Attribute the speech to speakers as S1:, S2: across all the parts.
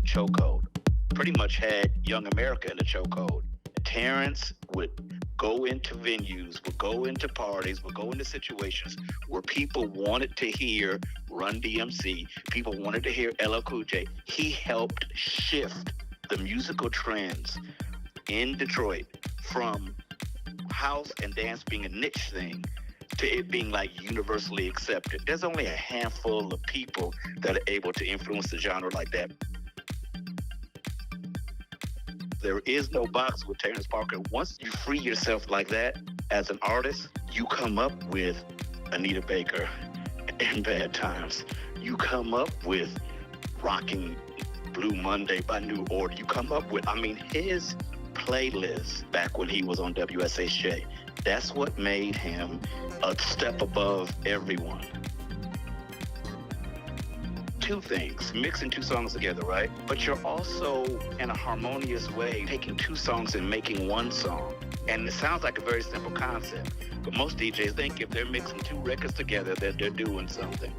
S1: chokehold. Pretty much had young America in the chokehold. Terrence would go into venues, would go into parties, would go into situations where people wanted to hear Run DMC, people wanted to hear LL Cool J. He helped shift the musical trends in Detroit from house and dance being a niche thing to it being like universally accepted. There's only a handful of people that are able to influence the genre like that. There is no box with Terrence Parker. Once you free yourself like that as an artist, you come up with Anita Baker and Bad Times. You come up with Rocking Blue Monday by New Order. You come up with, his playlist back when he was on WSHJ. That's what made him a step above everyone. Two things, mixing two songs together, right? But you're also, in a harmonious way, taking two songs and making one song. And it sounds like a very simple concept, but most DJs think if they're mixing two records together that they're doing something.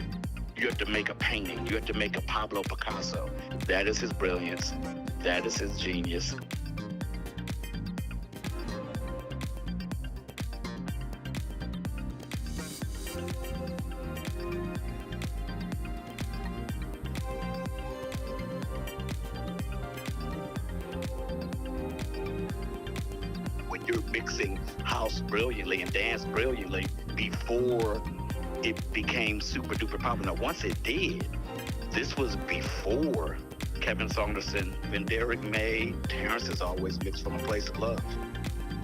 S1: You have to make a painting. You have to make a Pablo Picasso. That is his brilliance. That is his genius. Mixing house brilliantly and dance brilliantly before it became super duper popular. Now, once it did, this was before Kevin Saunderson, Van Derrick May. Terrence has always mixed from a place of love,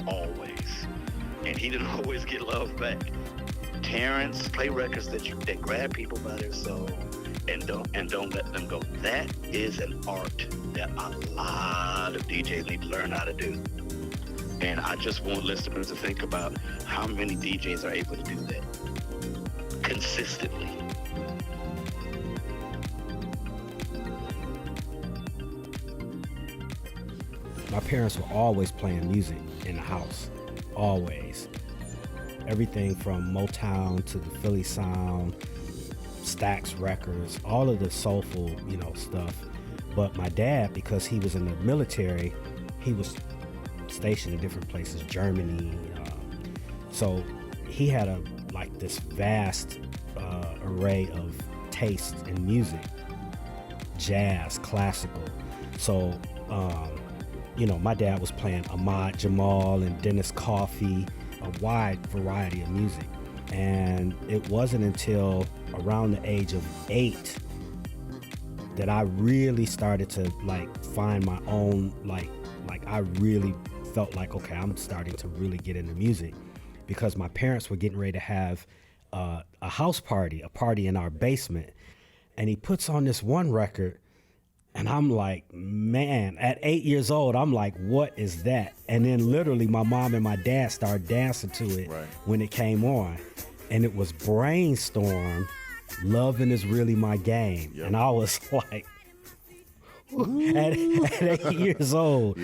S1: always, and he didn't always get love back. Terrence play records that grab people by their soul and don't let them go. That is an art that a lot of DJs need to learn how to do. And I just want listeners to think about how many DJs are able to do that consistently.
S2: My parents were always playing music in the house, always. Everything from Motown to the Philly sound, Stax records, all of the soulful, stuff. But my dad, because he was in the military, he was stationed in different places, Germany. So he had this vast array of tastes in music, jazz, classical. So, my dad was playing Ahmad Jamal and Dennis Coffey, a wide variety of music. And it wasn't until around the age of 8 that I really started to find my own, I really felt like, okay, I'm starting to really get into music, because my parents were getting ready to have a house party, a party in our basement. And he puts on this one record, and I'm like, man, at 8 years old, I'm like, what is that? And then literally my mom and my dad started dancing to it when it came on. And it was Brainstorm, Loving Is Really My Game. Yep. And I was like, at 8 years old,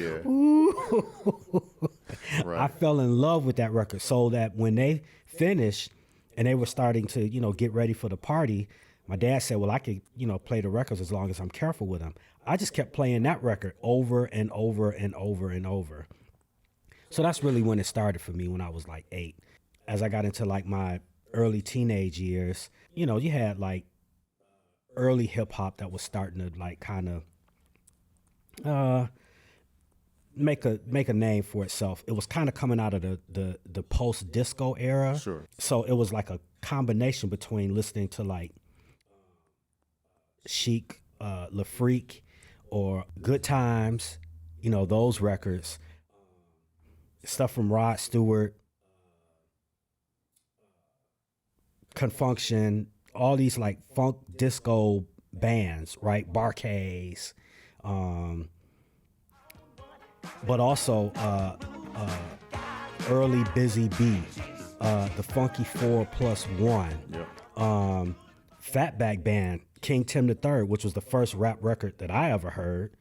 S2: I fell in love with that record, so that when they finished and they were starting to, get ready for the party, my dad said, well, I could, play the records as long as I'm careful with them. I just kept playing that record over and over and over and over. So that's really when it started for me, when I was 8. As I got into my early teenage years, you had early hip hop that was starting to kind of make a name for itself. It was kind of coming out of the post-disco era.
S3: Sure.
S2: So it was a combination between listening to Chic, La Freak, or Good Times, those records, stuff from Rod Stewart, Confunction, all these funk disco bands, right? Barcades, but also early Busy Bee, the Funky 4+1, Fatback Band, King Tim III, which was the first rap record that I ever heard.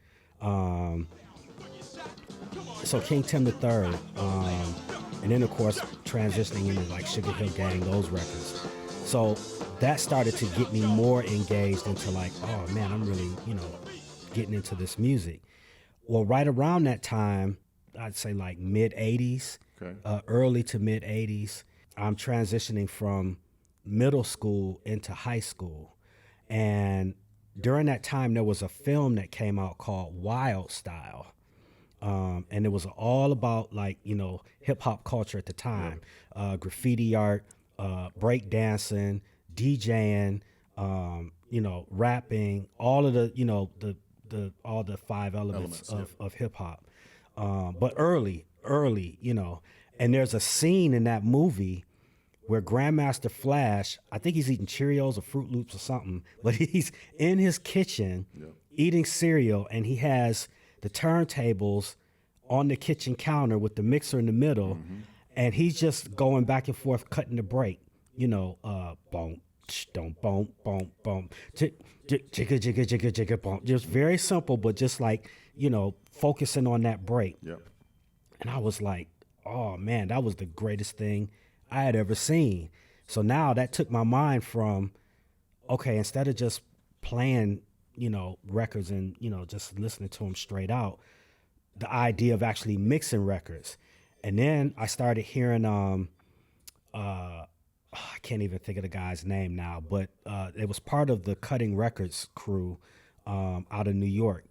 S2: So King Tim III, and then of course transitioning into Sugar Hill Gang, those records. So that started to get me more engaged into oh man, I'm really, getting into this music. Well, right around that time, I'd say like mid 80s, early to mid 80s, I'm transitioning from middle school into high school. And during that time, there was a film that came out called Wild Style. And it was all about like, you know, hip hop culture at the time, graffiti art, break dancing, DJing, you know, rapping, all of the, you know, all the 5 elements of hip hop. But early, you know, and there's a scene in that movie where Grandmaster Flash, I think he's eating Cheerios or Fruit Loops or something, but he's in his kitchen eating cereal, and he has the turntables on the kitchen counter with the mixer in the middle, and he's just going back and forth cutting the break, you know, boom, don't boom, boom, boom, jigga, jigga, jigga, jigga, boom. Just very simple, but just like, you know, focusing on that break. And I was like, oh man, that was the greatest thing I had ever seen. So now that took my mind from, okay, instead of just playing, you know, records and, you know, just listening to them straight out, the idea of actually mixing records. And then I started hearing, I can't even think of the guy's name now, but it was part of the Cutting Records crew out of New York.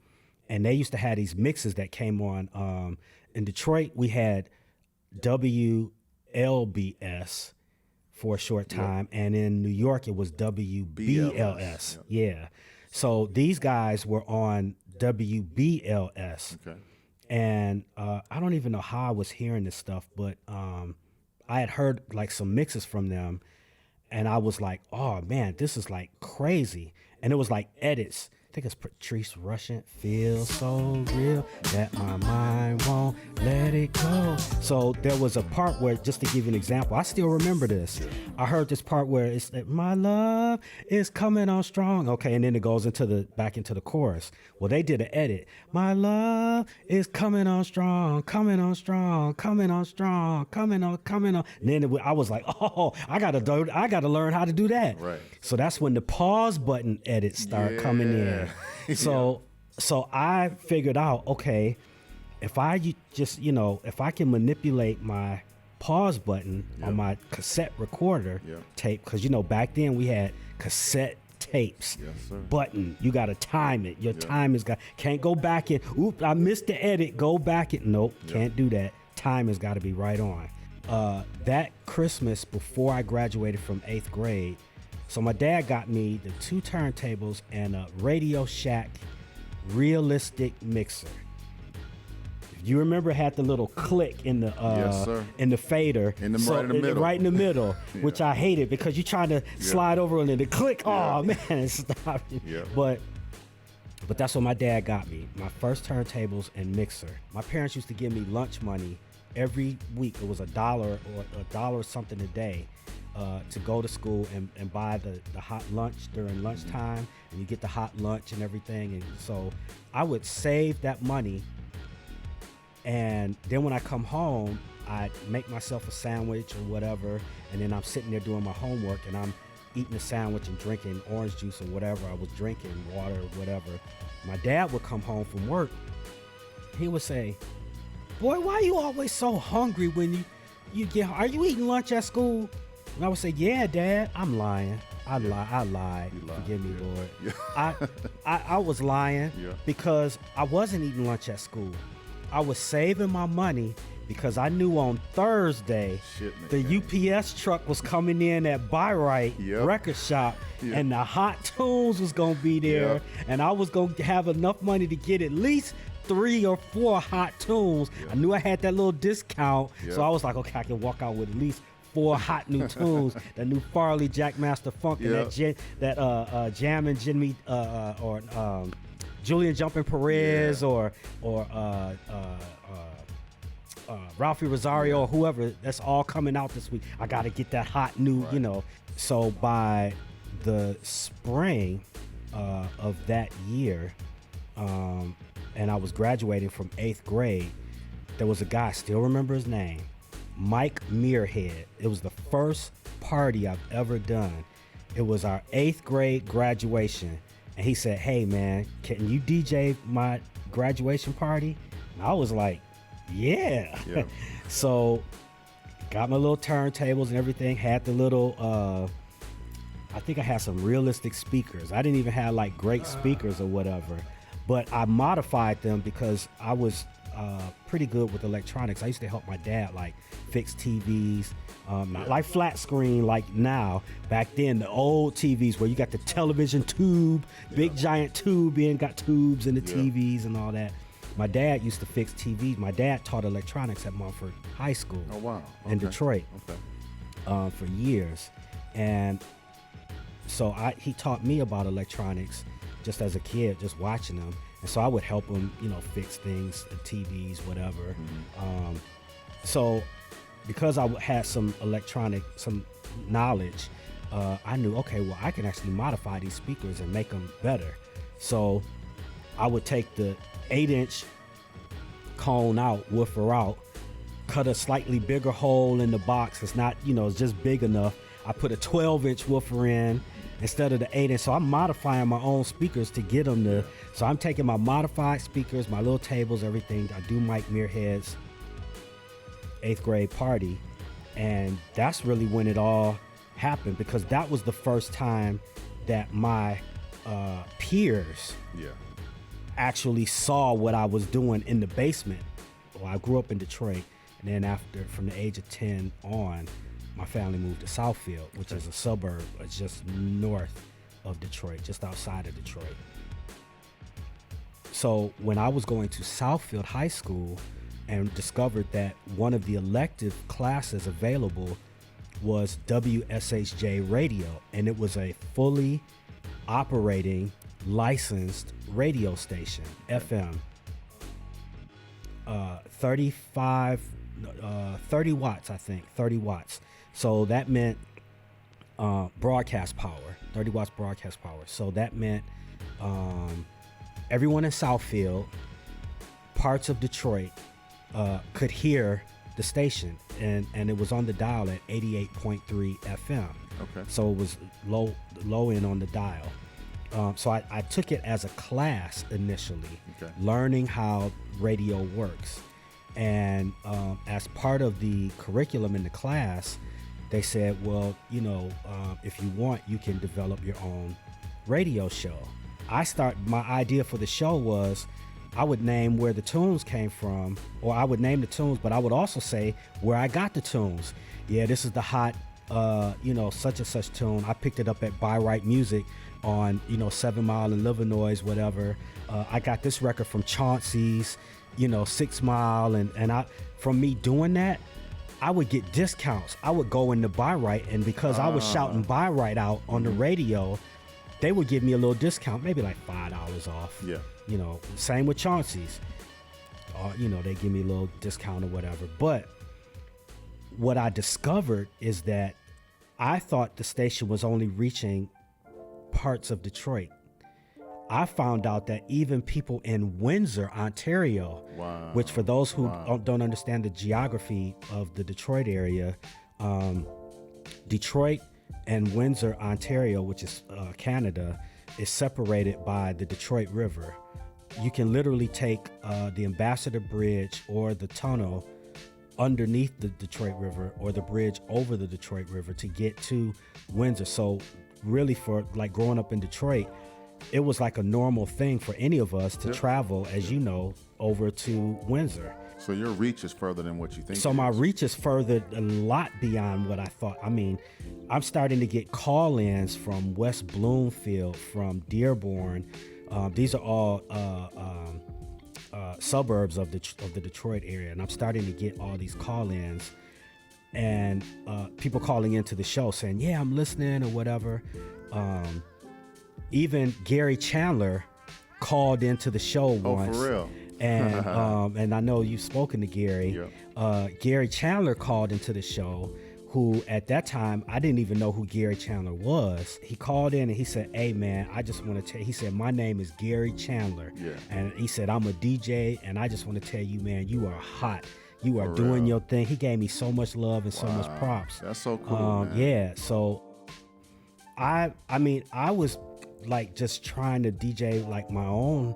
S2: And they used to have these mixes that came on. In Detroit, we had WLBS for a short time. And in New York, it was WBLS. Yeah. So these guys were on WBLS. And I don't even know how I was hearing this stuff, but I had heard like some mixes from them, and I was like, oh man, this is like crazy. And it was like edits. I think it's Patrice Rushen, feel so real that my mind won't let it go. So there was a part where, just to give you an example, I still remember this. I heard this part where it's that my love is coming on strong. Okay, and then it goes into back into the chorus. Well, they did an edit. My love is coming on strong, coming on strong, coming on strong, coming on. And then I was like, oh, I gotta learn how to do that.
S3: Right.
S2: So that's when the pause button edits start coming in. So I figured out, okay, if I just, you know, if I can manipulate my pause button on my cassette recorder tape, because, you know, back then we had cassette tapes, button, you got to time it. Your time can't go back and, oop, I missed the edit, go back and, nope, can't do that. Time has got to be right on. That Christmas before I graduated from 8th grade, so my dad got me the 2 turntables and a Radio Shack realistic mixer. If you remember, it had the little click in the in the fader,
S3: right in the middle,
S2: right in the middle, which I hated because you're trying to slide over and then the click. Oh man, it stopped. But that's what my dad got me. My first turntables and mixer. My parents used to give me lunch money every week. It was $1 or $1 something a day. To go to school and buy the hot lunch during lunchtime, and you get the hot lunch and everything. And so I would save that money, and then when I come home, I'd make myself a sandwich or whatever, and then I'm sitting there doing my homework, and I'm eating a sandwich and drinking orange juice or whatever I was drinking, water or whatever. My dad would come home from work. He would say, boy, why are you always so hungry when you get, are you eating lunch at school? And I would say, yeah, Dad, I'm lying. I lied. Forgive me, Lord. I was lying because I wasn't eating lunch at school. I was saving my money because I knew on Thursday the UPS truck was coming in at Byright Record Shop, and the hot tunes was going to be there, and I was going to have enough money to get at least 3 or 4 hot tunes. I knew I had that little discount, so I was like, okay, I can walk out with at least 4 hot new tunes, that new Farley Jackmaster Funk, and that Jammin' Jimmy or Julian Jumpin' Perez or Ralphie Rosario or whoever. That's all coming out this week. I got to get that hot new, you know. So by the spring of that year, and I was graduating from 8th grade, there was a guy, I still remember his name, Mike Muirhead. It was the first party I've ever done. It was our 8th grade graduation, and he said, "Hey man, can you DJ my graduation party?" And I was like, yeah. So got my little turntables and everything, had the little I think I had some realistic speakers. I didn't even have like great speakers or whatever, but I modified them because I was pretty good with electronics. I used to help my dad like fix TVs, not like flat screen like now. Back then, the old TVs where you got the television tube, big giant tube, and got tubes in the TVs and all that. My dad used to fix TVs. My dad taught electronics at Mumford High School in Detroit for years. And so he taught me about electronics just as a kid, just watching them. And so I would help him, fix things, TVs, whatever. So because I had some knowledge, I knew, okay, well, I can actually modify these speakers and make them better. So I would take the 8-inch cone out, woofer out, cut a slightly bigger hole in the box. It's not, it's just big enough. I put a 12-inch woofer in instead of the 8-inch. So I'm modifying my own speakers to get them to, so I'm taking my modified speakers, my little tables, everything. I do Mike Muirhead's 8th grade party. And that's really when it all happened, because that was the first time that my peers actually saw what I was doing in the basement. Well, I grew up in Detroit, and then from the age of 10 on, my family moved to Southfield, which is a suburb just north of Detroit, just outside of Detroit. So when I was going to Southfield High School and discovered that one of the elective classes available was WSHJ radio, and it was a fully operating licensed radio station, FM, 30 watts, I think, 30 watts. So that meant broadcast power, 30 watts broadcast power. So that meant everyone in Southfield, parts of Detroit, could hear the station, and it was on the dial at 88.3 FM. Okay. So it was low end on the dial. So I took it as a class initially, learning how radio works. And as part of the curriculum in the class, they said, well, if you want, you can develop your own radio show. My idea for the show was I would name where the tunes came from, or I would name the tunes, but I would also say where I got the tunes. Yeah, this is the hot, such and such tune. I picked it up at Buy Right Music on, 7 Mile and Livernois, whatever. I got this record from Chauncey's, 6 Mile. And from me doing that, I would get discounts. I would go into Buy Right, and because I was shouting Buy Right out on the radio, they would give me a little discount, maybe like $5 off. Yeah. Same with Chauncey's. They give me a little discount or whatever. But what I discovered is that I thought the station was only reaching parts of Detroit. I found out that even people in Windsor, Ontario, which for those who don't understand the geography of the Detroit area, Detroit and Windsor, Ontario, which is Canada, is separated by the Detroit River. You can literally take the Ambassador Bridge or the tunnel underneath the Detroit River, or the bridge over the Detroit River, to get to Windsor. So really, for like growing up in Detroit, it was like a normal thing for any of us to travel, as you know, over to Windsor.
S3: So your reach is further than what you think.
S2: So my reach is further, a lot beyond what I thought. I mean, I'm starting to get call-ins from West Bloomfield, from Dearborn. These are all suburbs of the Detroit area, and I'm starting to get all these call-ins, and people calling into the show saying, "Yeah, I'm listening," or whatever. Even Gary Chandler called into the show once.
S3: Oh, for real?
S2: And I know you've spoken to Gary. Gary Chandler called into the show, who at that time, I didn't even know who Gary Chandler was. He called in and he said, "Hey man, I just want to tell you," he said, "My name is Gary Chandler." And he said, "I'm a DJ, and I just want to tell you, man, you are hot. You are doing your thing." He gave me so much love and so much props.
S3: That's so cool, man.
S2: Yeah, so I mean, I was like just trying to DJ like my own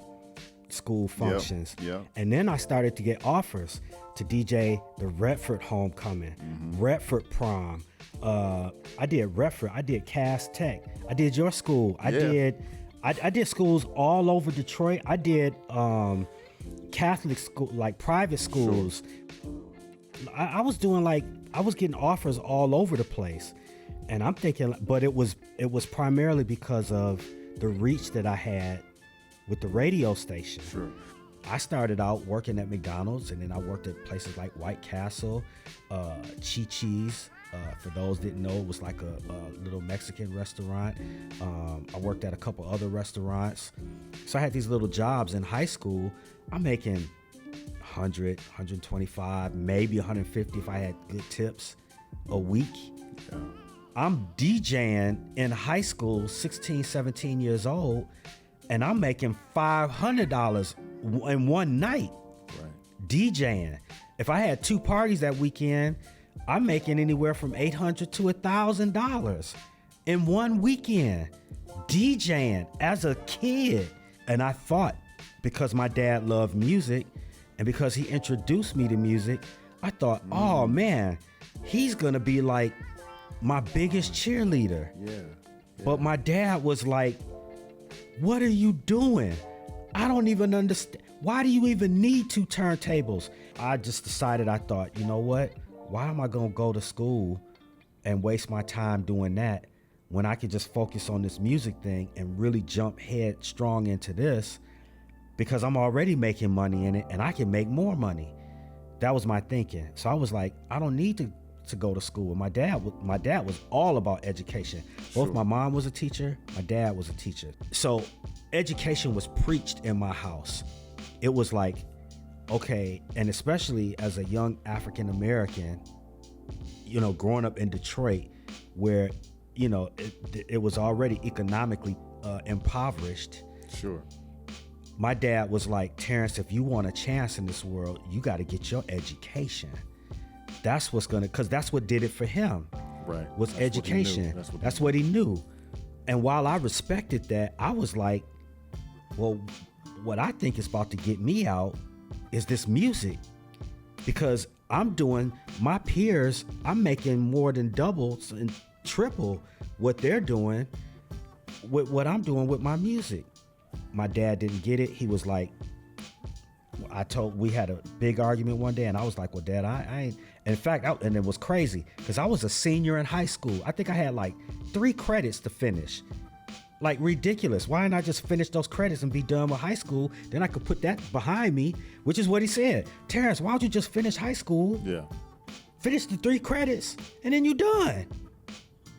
S2: school functions.
S3: Yeah.
S2: And then I started to get offers to DJ the Redford homecoming, Redford prom. I did Redford, I did Cass Tech, I did your school, I did schools all over Detroit. I did Catholic school, like private schools. Sure. I was doing I was getting offers all over the place, and I'm thinking, but it was primarily because of the reach that I had with the radio station.
S3: Sure.
S2: I started out working at McDonald's, and then I worked at places like White Castle, Chi-Chi's. For those that didn't know, it was like a little Mexican restaurant. I worked at a couple other restaurants. So I had these little jobs in high school. I'm making 100, 125, maybe 150 if I had good tips a week. Yeah. I'm DJing in high school, 16, 17 years old, and I'm making $500 in one night. Right. DJing. If I had 2 parties that weekend, I'm making anywhere from $800 to $1,000 in one weekend DJing as a kid. And I thought, because my dad loved music and because he introduced me to music, I thought, oh man, he's gonna be like my biggest cheerleader. Yeah. But my dad was like, what are you doing? I don't even understand. Why do you even need 2 turntables? I just decided, I thought, you know what? Why am I going to go to school and waste my time doing that when I could just focus on this music thing and really jump headstrong into this, because I'm already making money in it and I can make more money. That was my thinking. So I was like, I don't need to go to school. My dad was all about education. Both my mom was a teacher, my dad was a teacher. So education was preached in my house. It was like, okay, and especially as a young African American, you know, growing up in Detroit, where, you know, it was already economically impoverished.
S3: Sure.
S2: My dad was like, Terrence, if you want a chance in this world, you got to get your education. That's what's gonna, because that's what did it for him.
S3: Right.
S2: Was
S3: that's
S2: education. That's what he knew. And while I respected that, I was like, well, what I think is about to get me out is this music, because I'm doing, my peers, I'm making more than double and triple what they're doing with what I'm doing with my music. My dad didn't get it. He was like, we had a big argument one day, and I was like, well, Dad, I ain't. In fact, and it was crazy because I was a senior in high school. I think I had like 3 credits to finish. Like, ridiculous. Why didn't I just finish those credits and be done with high school? Then I could put that behind me, which is what he said. Terrence, why don't you just finish high school?
S3: Yeah.
S2: Finish the 3 credits, and then you done.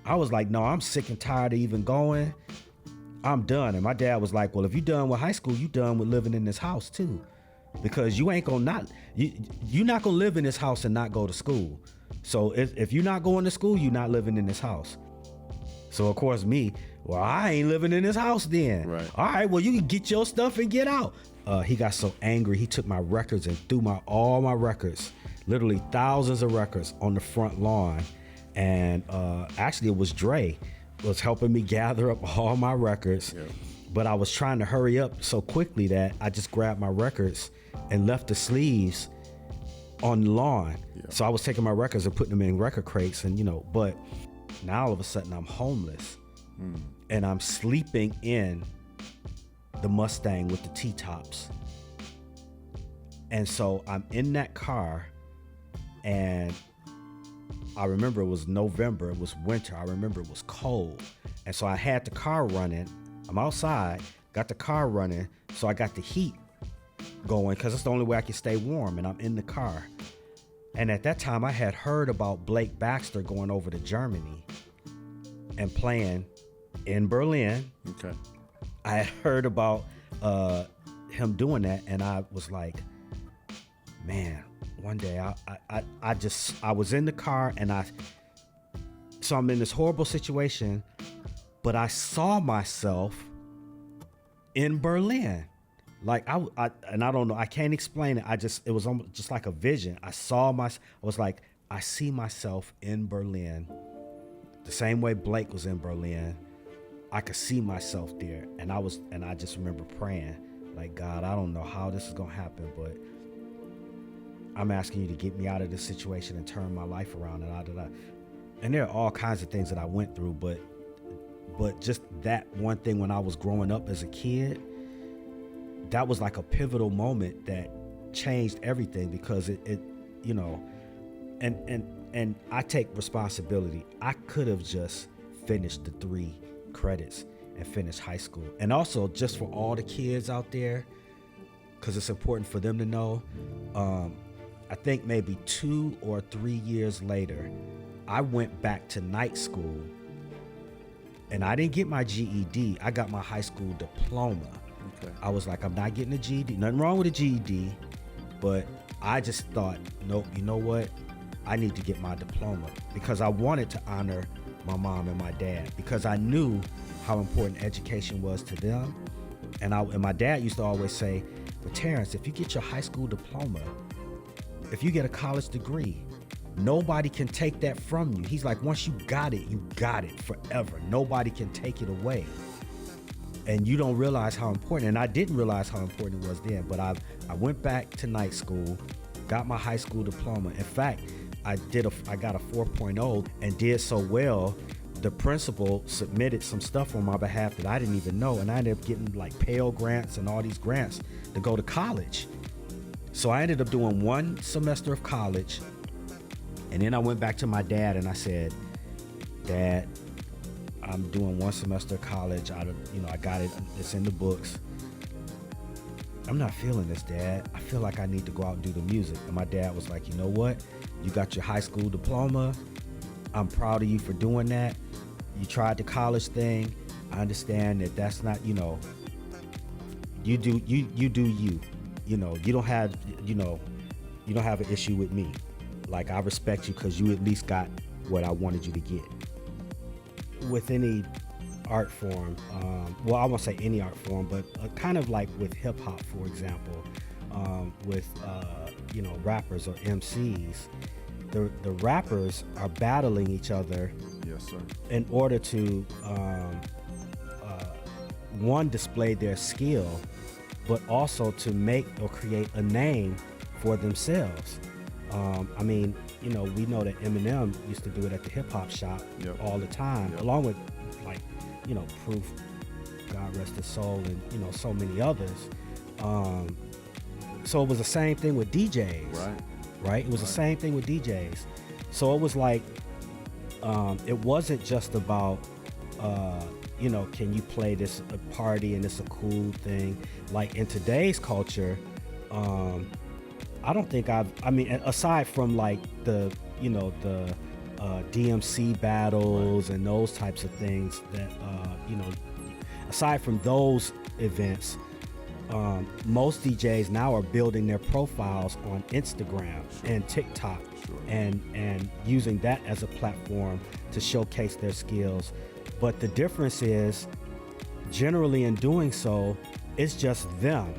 S2: I was like, no, I'm sick and tired of even going. I'm done. And my dad was like, well, if you done with high school, you done with living in this house too. Because you ain't gonna you're not gonna live in this house and not go to school. So if you're not going to school, you're not living in this house. So of course well, I ain't living in this house then.
S3: Right.
S2: All right, well, you can get your stuff and get out. He got so angry, he took my records and threw all my records, literally thousands of records, on the front lawn. And actually it was Dre was helping me gather up all my records. Yeah. But I was trying to hurry up so quickly that I just grabbed my records and left the sleeves on the lawn. Yeah. So I was taking my records and putting them in record crates, and but now all of a sudden I'm homeless and I'm sleeping in the Mustang with the T-tops. And so I'm in that car, and I remember it was November, it was winter, I remember it was cold. And so I had the car running. I'm outside, got the car running, so I got the heat going because it's the only way I can stay warm, and I'm in the car. And at that time, I had heard about Blake Baxter going over to Germany and playing in Berlin. Okay. I had heard about him doing that, and I was like, man, one day I was in the car, and so I'm in this horrible situation, but I saw myself in Berlin. Like I don't know, I can't explain it. It was almost just like a vision. I was like, I see myself in Berlin, the same way Blake was in Berlin. I could see myself there, and I just remember praying, like, God, I don't know how this is gonna happen, but I'm asking you to get me out of this situation and turn my life around. And there are all kinds of things that I went through, but just that one thing when I was growing up as a kid, that was like a pivotal moment that changed everything, because it you know, and I take responsibility. I could have just finished the 3 credits and finished high school. And also, just for all the kids out there, because it's important for them to know, I think maybe 2 or 3 years later, I went back to night school, and I didn't get my GED. I got my high school diploma.
S3: Okay.
S2: I was like, I'm not getting a GED. Nothing wrong with a GED, but I just thought, nope, you know what? I need to get my diploma, because I wanted to honor my mom and my dad, because I knew how important education was to them. And my dad used to always say, but Terrence, if you get your high school diploma, if you get a college degree, nobody can take that from you. He's like, once you got it forever. Nobody can take it away. And you don't realize how important, and I didn't realize how important it was then, but I went back to night school, got my high school diploma. In fact, I got a 4.0 and did so well, the principal submitted some stuff on my behalf that I didn't even know, and I ended up getting like Pell grants and all these grants to go to college. So I ended up doing 1 semester of college, and then I went back to my dad and I said, Dad, I'm doing 1 semester of college. I got it. It's in the books. I'm not feeling this, Dad. I feel like I need to go out and do the music. And my dad was like, you know what? You got your high school diploma. I'm proud of you for doing that. You tried the college thing. I understand that that's not, you do you. You don't have an issue with me. Like, I respect you because you at least got what I wanted you to get. With any art form, well, I won't say any art form, but kind of like with hip hop, for example, with rappers or MCs, the rappers are battling each other.
S3: Yes, sir.
S2: In order to one, display their skill, but also to make or create a name for themselves. We know that Eminem used to do it at the hip hop shop all the time, along with Proof, God rest his soul, and so many others. So it was the same thing with DJs, right? It was the same thing with DJs. So it was like, it wasn't just about, can you play this party and it's a cool thing? Like in today's culture, I don't think aside from like the DMC battles and those types of things that, aside from those events, most DJs now are building their profiles on Instagram and TikTok and using that as a platform to showcase their skills. But the difference is, generally in doing so, it's just them,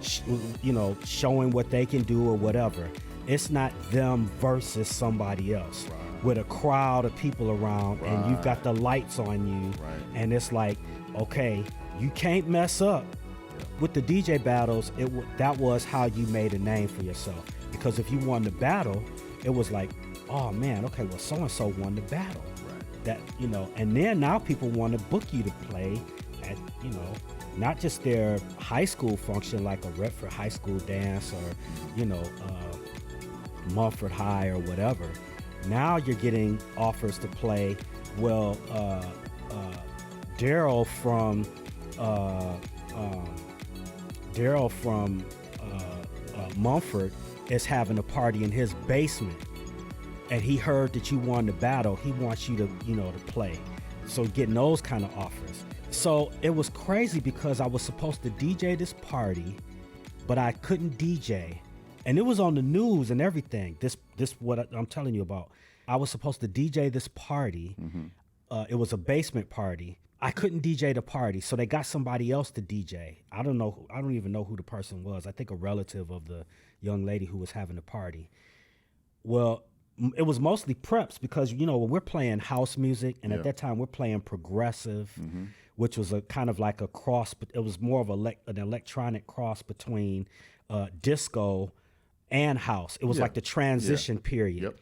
S2: showing what they can do or whatever. It's not them versus somebody else with a crowd of people around and you've got the lights on you. And it's like, okay, you can't mess up. With the DJ battles, that was how you made a name for yourself. Because if you won the battle, it was like, oh man, okay, well, so-and-so won the battle. That, and then now people want to book you to play at, not just their high school function like a Redford High School dance or, Mumford High or whatever. Now you're getting offers to play. Well, Daryl from Mumford is having a party in his basement, and he heard that you won the battle. He wants you to, to play. So getting those kind of offers. So it was crazy because I was supposed to DJ this party, but I couldn't DJ. And it was on the news and everything. This what I'm telling you about. I was supposed to DJ this party. Mm-hmm. It was a basement party. I couldn't DJ the party, so they got somebody else to DJ. I don't even know who the person was. I think a relative of the young lady who was having the party. Well, it was mostly preps because, when we're playing house music, and at that time we're playing progressive, which was a kind of like a cross, but it was more of an electronic cross between disco and house. It was like the transition period.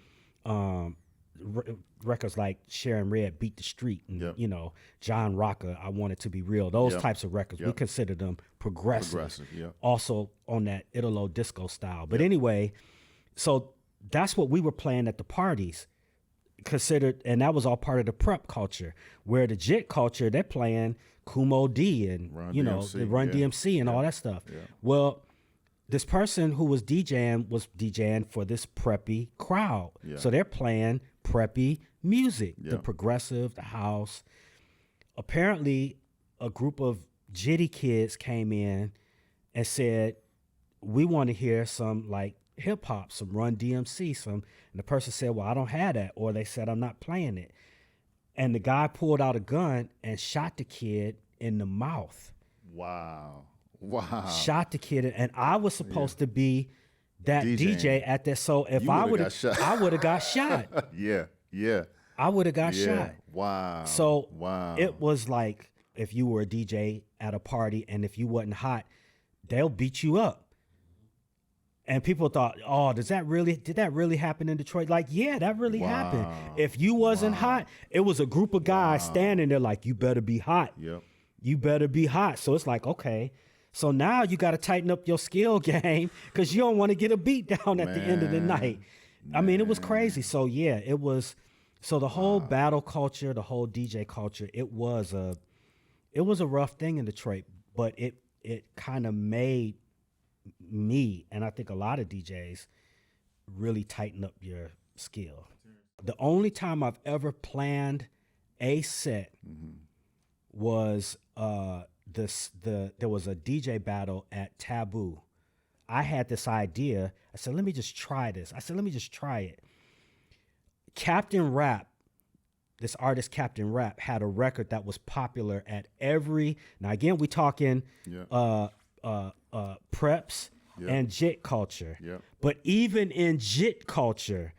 S2: Records like Sharon Red, Beat the Street, and you know, John Rocker, I Want It to Be Real. Those types of records, we consider them progressive. Also on that Italo disco style. But anyway, so that's what we were playing at the parties, considered, and that was all part of the prep culture. Where the JIT culture, they're playing Kumo D and Run DMC and all that stuff. Well, this person who was DJing for this preppy crowd. So they're playing preppy music, the progressive, the house. Apparently, a group of jitty kids came in and said, we want to hear some like hip hop, some Run DMC, and the person said, well, I don't have that. Or they said, I'm not playing it. And the guy pulled out a gun and shot the kid in the mouth.
S3: Wow.
S2: Shot the kid, and I was supposed to be that DJ at that. So if I would have got shot. I would have got shot.
S3: Wow.
S2: So it was like if you were a DJ at a party and if you wasn't hot, they'll beat you up. And people thought, oh, did that really happen in Detroit? Like, yeah, that really happened. If you wasn't hot, it was a group of guys standing there like, you better be hot. You better be hot. So it's like, okay. So now you got to tighten up your skill game because you don't want to get a beat down at the end of the night. I mean, it was crazy. So yeah, it was. So the whole battle culture, the whole DJ culture, it was a rough thing in Detroit, but it kind of made me, and I think a lot of DJs, really tighten up your skill. The only time I've ever planned a set was there was a DJ battle at Taboo. I had this idea. I said, let me just try this. it. Captain Rap, this artist Captain Rap, had a record that was popular at every, now again, we talking preps and JIT culture. But even in JIT culture,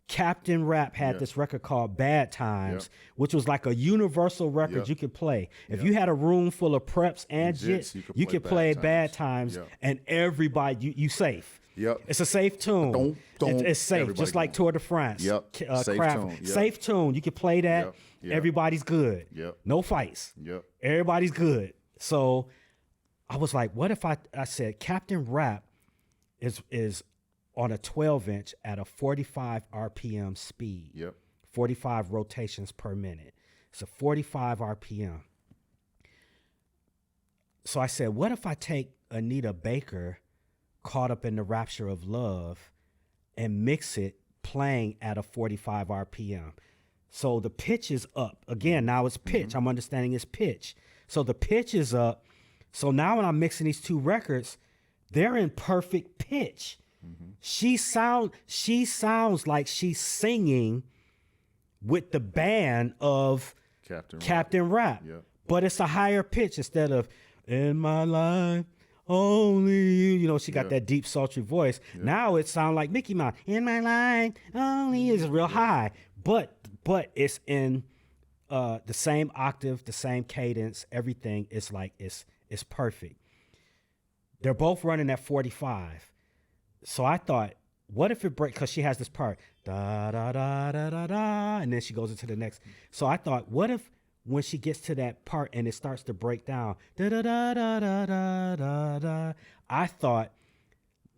S2: Captain Rap had this record called Bad Times, which was like a universal record you could play. If you had a room full of preps and JITs, you could play Bad Times and everybody, you safe. It's a safe tune. It's safe, everybody just like Tour de France. Safe tune. You can play that. Everybody's good. No fights. Everybody's good. So I was like, what if I said Captain Rap is on a 12-inch at a 45 RPM speed, 45 rotations per minute. It's a 45 RPM. So I said, what if I take Anita Baker, Caught Up in the Rapture of Love, and mix it playing at a 45 RPM? So the pitch is up. Again, now it's pitch. I'm understanding it's pitch. So the pitch is up. So now when I'm mixing these two records, they're in perfect pitch. She sounds like she's singing with the band of Captain Rap. But it's a higher pitch instead of in my life only you. You know, she got that deep sultry voice. Now it sounds like Mickey Mouse. In my life only you. It's real high. But it's in the same octave, the same cadence, everything. It's like it's perfect. They're both running at 45. So I thought, what if it breaks? Because she has this part, da da da da da da, and then she goes into the next. So I thought, what if when she gets to that part and it starts to break down, da da da da da da da da, I thought,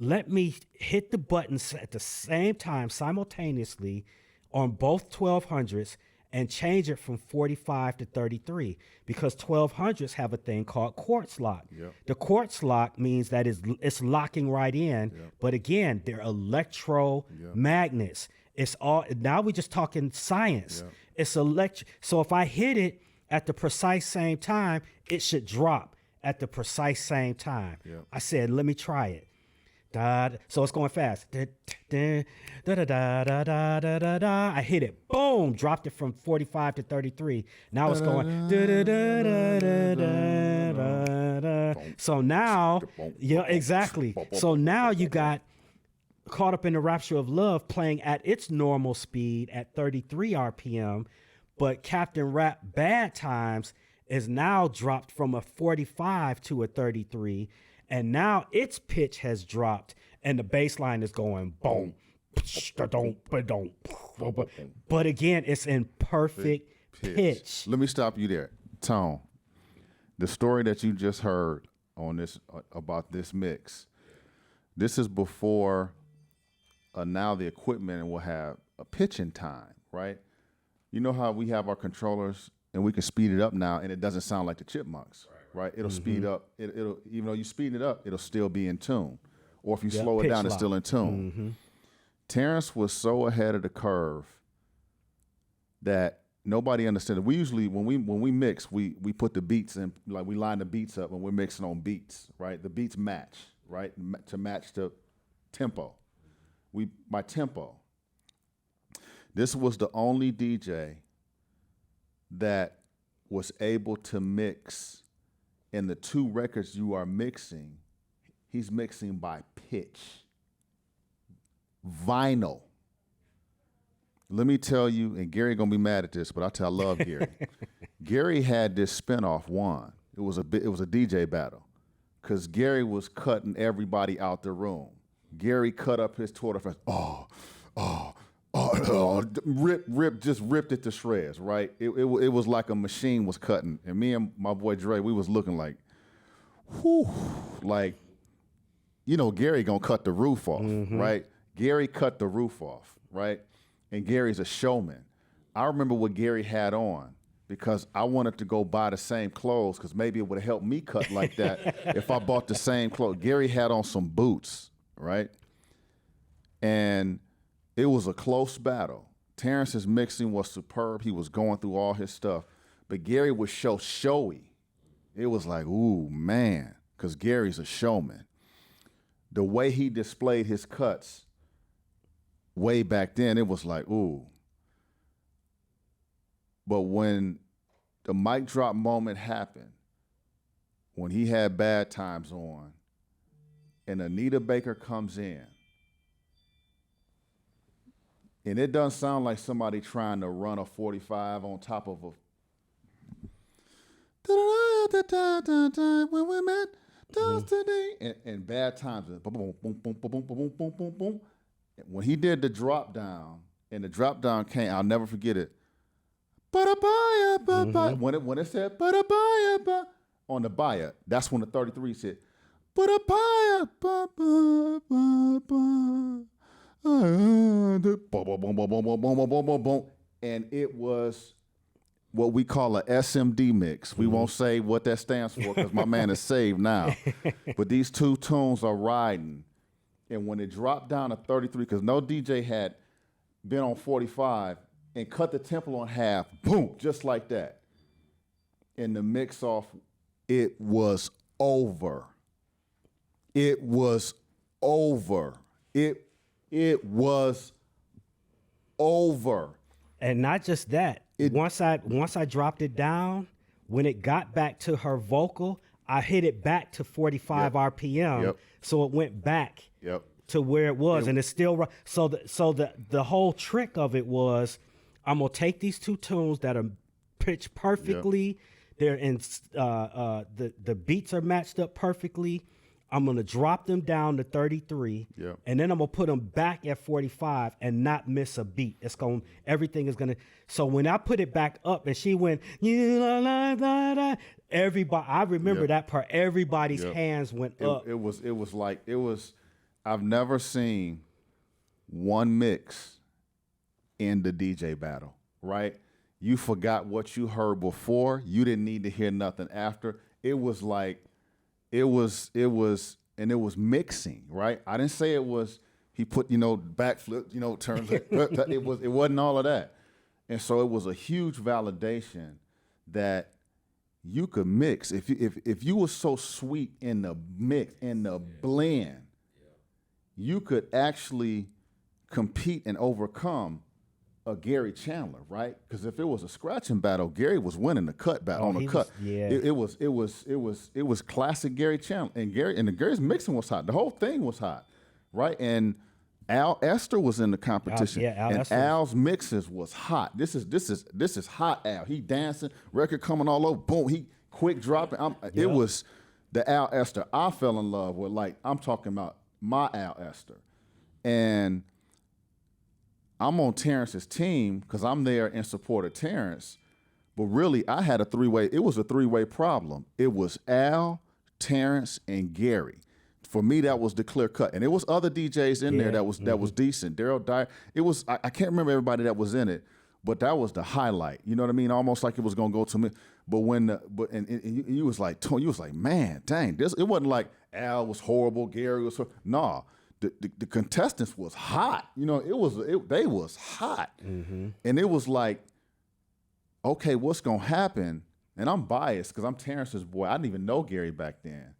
S2: let me hit the buttons at the same time, simultaneously, on both 1200s and change it from 45 to 33 because 1200s have a thing called quartz lock. The quartz lock means that it's locking right in, but again, they're electromagnets. It's all, now we're just talking science. It's so if I hit it at the precise same time, it should drop at the precise same time. I said, let me try it. So it's going fast. I hit it. Boom. Dropped it from 45 to 33. Now it's going. So now, exactly. So now you got Caught Up in the Rapture of Love playing at its normal speed at 33 RPM, but Captain Rap Bad Times is now dropped from a 45 to a 33, and now its pitch has dropped, and the bass line is going boom, but again, it's in perfect pitch.
S3: Let me stop you there, Tone. The story that you just heard on this about this mix, this is before now the equipment will have a pitching time, right? You know how we have our controllers and we can speed it up now, and it doesn't sound like the Chipmunks, right? It'll speed up. It'll even though you speed it up, it'll still be in tune. Or if you slow it down, it's still in tune. Terrence was so ahead of the curve that nobody understood. We usually, when we mix, we put the beats in, like we line the beats up when we're mixing on beats, right? The beats match, right? To match the tempo. By tempo. This was the only DJ that was able to mix in the 2 records you are mixing. He's mixing by pitch. Vinyl. Let me tell you, and Gary gonna be mad at this, but I love Gary. Gary had this spinoff one. It was a DJ battle, because Gary was cutting everybody out the room. Gary cut up his Twitter fest. Just ripped it to shreds. Right? It was like a machine was cutting, and me and my boy Dre, we was looking like, whew, like, Gary gonna cut the roof off, right? Gary cut the roof off, right? And Gary's a showman. I remember what Gary had on because I wanted to go buy the same clothes because maybe it would have helped me cut like that if I bought the same clothes. Gary had on some boots, right? And it was a close battle. Terrence's mixing was superb. He was going through all his stuff. But Gary was showy. It was like, ooh, man, because Gary's a showman. The way he displayed his cuts way back then, it was like, ooh. But when the mic drop moment happened, when he had Bad Times on, and Anita Baker comes in, and it doesn't sound like somebody trying to run a 45 on top of a when we met today, and Bad Times, boom, boom, boom, boom, boom, boom, boom, boom, boom. When he did the drop down, and the drop down came, I'll never forget it. When it said on the buyer, that's when the 33 said and it was what we call a SMD mix. We won't say what that stands for because my man is saved now. But these 2 tunes are riding. And when it dropped down to 33, because no DJ had been on 45 and cut the tempo in half, boom, just like that. And the mix off, it was over. It was over. It was over.
S2: And not just that. Once I dropped it down, when it got back to her vocal, I hit it back to 45 RPM. So it went back to where it was, and it's still right. So the whole trick of it was, I'm gonna take these 2 tunes that are pitched perfectly. They're in the beats are matched up perfectly. I'm gonna drop them down to 33, and then I'm gonna put them back at 45 and not miss a beat. Everything is gonna. So when I put it back up, and she went, everybody. I remember that part. Everybody's hands went up.
S3: It was. I've never seen one mix in the DJ battle. Right? You forgot what you heard before. You didn't need to hear nothing after. It was like. It was mixing, right? I didn't say it was, he put, backflip, turns, it wasn't all of that. And so it was a huge validation that you could mix. If you were so sweet in the mix, in the blend, you could actually compete and overcome a Gary Chandler, right? Because if it was a scratching battle, Gary was winning the cut battle on the cut. It was classic Gary Chandler, and Gary's mixing was hot. The whole thing was hot, right? And Al Esther was in the competition,
S2: Al
S3: and
S2: Esther.
S3: Al's mixes was hot. This is hot Al. He dancing, record coming all over, boom. He quick dropping. It was the Al Esther I fell in love with. Like, I'm talking about my Al Esther, and I'm on Terrence's team because I'm there in support of Terrence. But really, I had a three-way. It was a three-way problem. It was Al, Terrence, and Gary. For me, that was the clear cut, and it was other DJs in there that was decent. Daryl Dyer. It was I can't remember everybody that was in it, but that was the highlight. You know what I mean? Almost like it was gonna go to me. But when you was like, man, dang, this. It wasn't like Al was horrible, Gary was nah. The contestants was hot. You know, they was hot, and it was like, okay, what's gonna happen? And I'm biased because I'm Terrence's boy. I didn't even know Gary back then.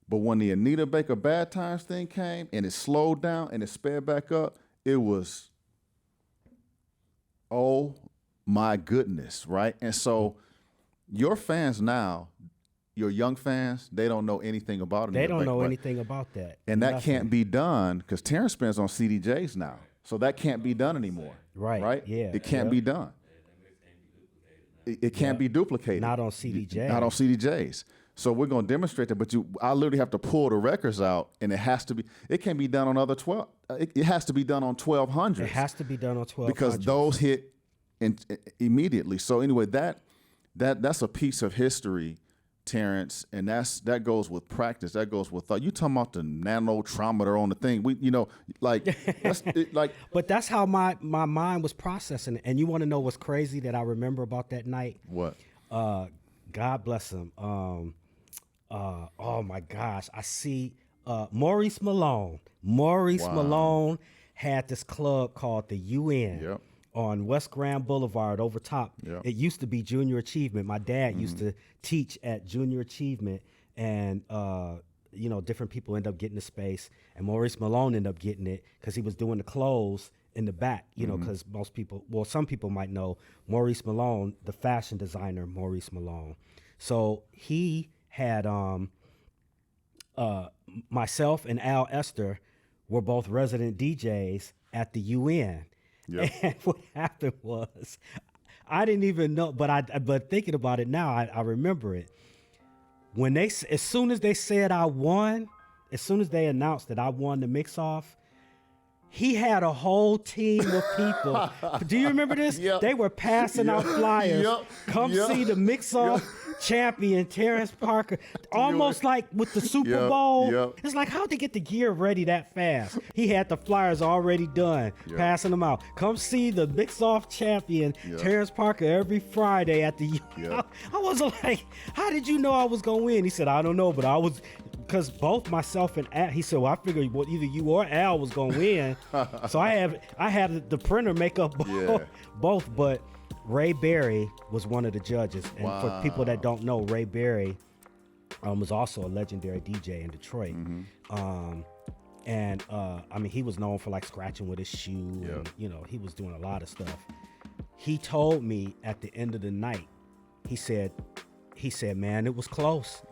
S3: But when the Anita Baker Bad Times thing came and it slowed down and it sped back up, it was, oh my goodness, right? And so your fans now, your young fans, they don't know anything about it.
S2: They don't know anything about that.
S3: And that can't be done because Terrence spins on CDJs now. So that can't be done anymore.
S2: Right. Yeah.
S3: It can't be done. It can't be duplicated.
S2: Not on CDJs.
S3: Not on CDJs. So we're going to demonstrate that, but I literally have to pull the records out, and it can't be done on other 12. It has to be done on 1200s.
S2: It has to be done on 1200s.
S3: Because those hit immediately. So anyway, that's a piece of history, Terrence, and that goes with practice. That goes with thought. You talking about the nanotrometer on the thing?
S2: But that's how my mind was processing it. And you want to know what's crazy that I remember about that night?
S3: What?
S2: God bless him. Oh my gosh, I see Maurice Malone. Malone had this club called the UN on West Grand Boulevard over top.
S3: Yep.
S2: It used to be Junior Achievement. My dad used to teach at Junior Achievement, and different people end up getting the space, and Maurice Malone ended up getting it because he was doing the clothes in the back, because some people might know Maurice Malone, the fashion designer Maurice Malone. So he had myself and Al Esther were both resident DJs at the UN. Yep. And what happened was, I didn't even know, but thinking about it now, I remember it. When as soon as they said I won, as soon as they announced that I won the mix-off, he had a whole team of people. Do you remember this?
S3: Yep.
S2: They were passing out flyers. Come see the mix-off champion, Terrence Parker. Almost like with the Super Bowl. It's like, how'd they get the gear ready that fast? He had the flyers already done, passing them out. Come see the mix-off champion, Terrence Parker, every Friday at the I was like, how did you know I was going to win? He said, I don't know, but I was... Because both myself and Al, he said, well, I figured either you or Al was going to win. So I had the printer make up both, but Ray Berry was one of the judges. And for people that don't know, Ray Berry was also a legendary DJ in Detroit. He was known for like scratching with his shoe. And, he was doing a lot of stuff. He told me at the end of the night, he said, man, it was close.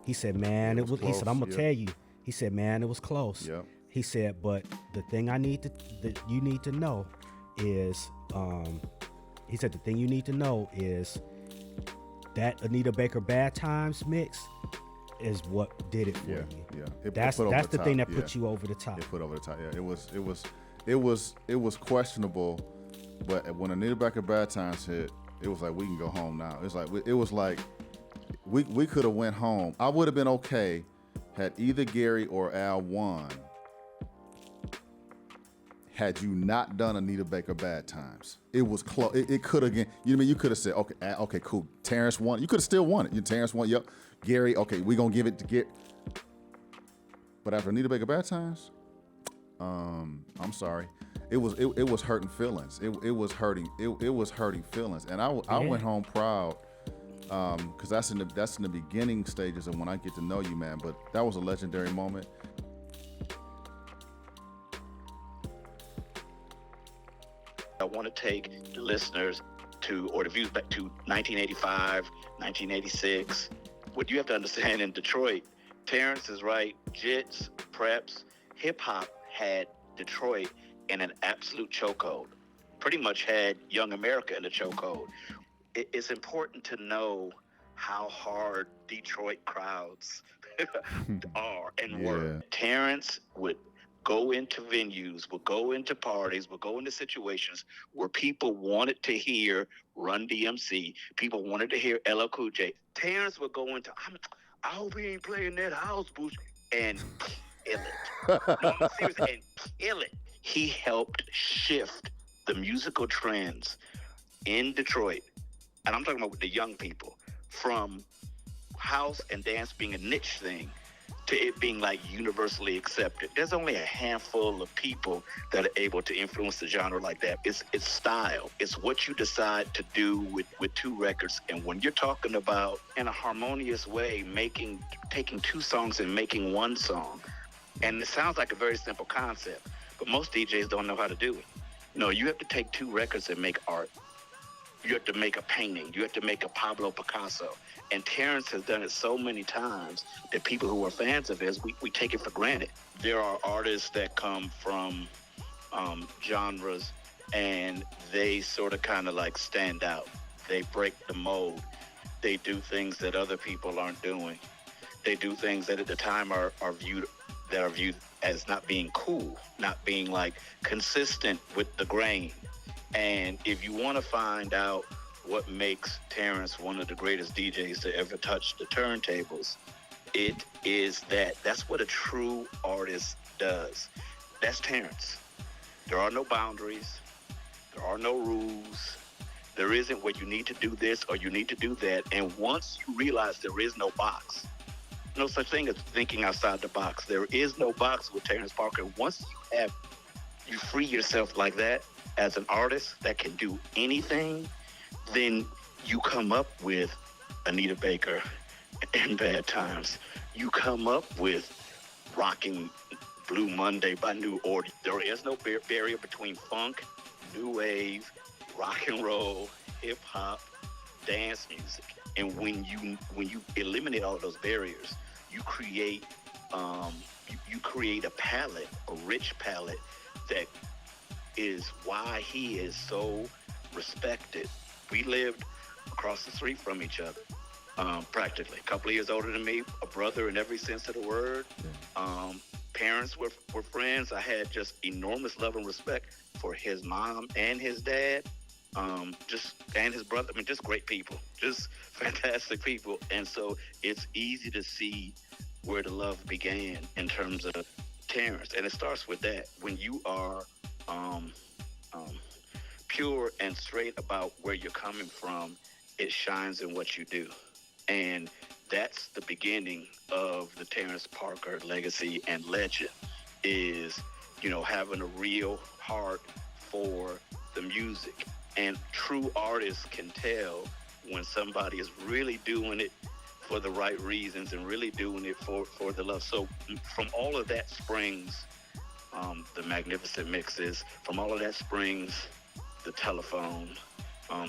S2: He said, man, it was close. He said, I'm going to tell you. He said, man, it was close. He said, but the thing that you need to know is, he said, the thing you need to know is that Anita Baker Bad Times mix is what did it for you. That's the thing that put you over the top.
S3: It put over the top. It was questionable, but when Anita Baker Bad Times hit, it was like, we can go home now. It was like we could have went home. I would have been okay had either Gary or Al won. Had you not done Anita Baker Bad Times, it was close. It could have. You could have said, okay, cool. Terrence won. You could have still won it. Terrence won. Yep. Gary, okay, we're gonna give it to Gary. But after Anita Baker Bad Times, I'm sorry. It was hurting feelings. It was hurting. It was hurting feelings, and I went home proud. Because that's in the beginning stages of when I get to know you, man. But that was a legendary moment.
S1: I want to take the listeners or the views back to 1985, 1986. What you have to understand in Detroit, Terrence is right. Jits, preps, hip hop had Detroit in an absolute chokehold. Pretty much had young America in a chokehold. It's important to know how hard Detroit crowds are and were. Terrence would go into venues, would go into parties, would go into situations where people wanted to hear Run DMC. People wanted to hear LL Cool J. Terrence would go into, I hope he ain't playing that house, Bush, and kill it. No, I'm serious, and kill it. He helped shift the musical trends in Detroit, and I'm talking about with the young people, from house and dance being a niche thing to it being like universally accepted. There's only a handful of people that are able to influence the genre like that. It's style. It's what you decide to do with two records. And when you're talking about in a harmonious way, taking two songs and making one song, and it sounds like a very simple concept, but most DJs don't know how to do it. No, you have to take two records and make art. You have to make a painting. You have to make a Pablo Picasso. And Terrence has done it so many times that people who are fans of his, we take it for granted. There are artists that come from genres and they sort of kind of like stand out. They break the mold. They do things that other people aren't doing. They do things that at the time are viewed as not being cool, not being like consistent with the grain. And if you want to find out what makes Terrence one of the greatest DJs to ever touch the turntables, it is that. That's what a true artist does. That's Terrence. There are no boundaries. There are no rules. There isn't what you need to do this or you need to do that. And once you realize there is no box, no such thing as thinking outside the box. There is no box with Terrence Parker. Once you free yourself like that as an artist that can do anything, then you come up with Anita Baker and Bad Times. You come up with Rocking Blue Monday by New Order. There is no barrier between funk, new wave, rock and roll, hip hop, dance music. And when you eliminate all those barriers, you create a palette, a rich palette that is why he is so respected. We lived across the street from each other, practically. A couple of years older than me, a brother in every sense of the word. Parents were friends. I had just enormous love and respect for his mom and his dad, and his brother. I mean, just great people, just fantastic people. And so it's easy to see where the love began in terms of Terrence. And it starts with that. When you are pure and straight about where you're coming from, it shines in what you do. And that's the beginning of the Terrence Parker legacy and legend, is, having a real heart for the music. And true artists can tell when somebody is really doing it for the right reasons and really doing it for the love. So from all of that springs the magnificent mixes. From all of that springs the telephone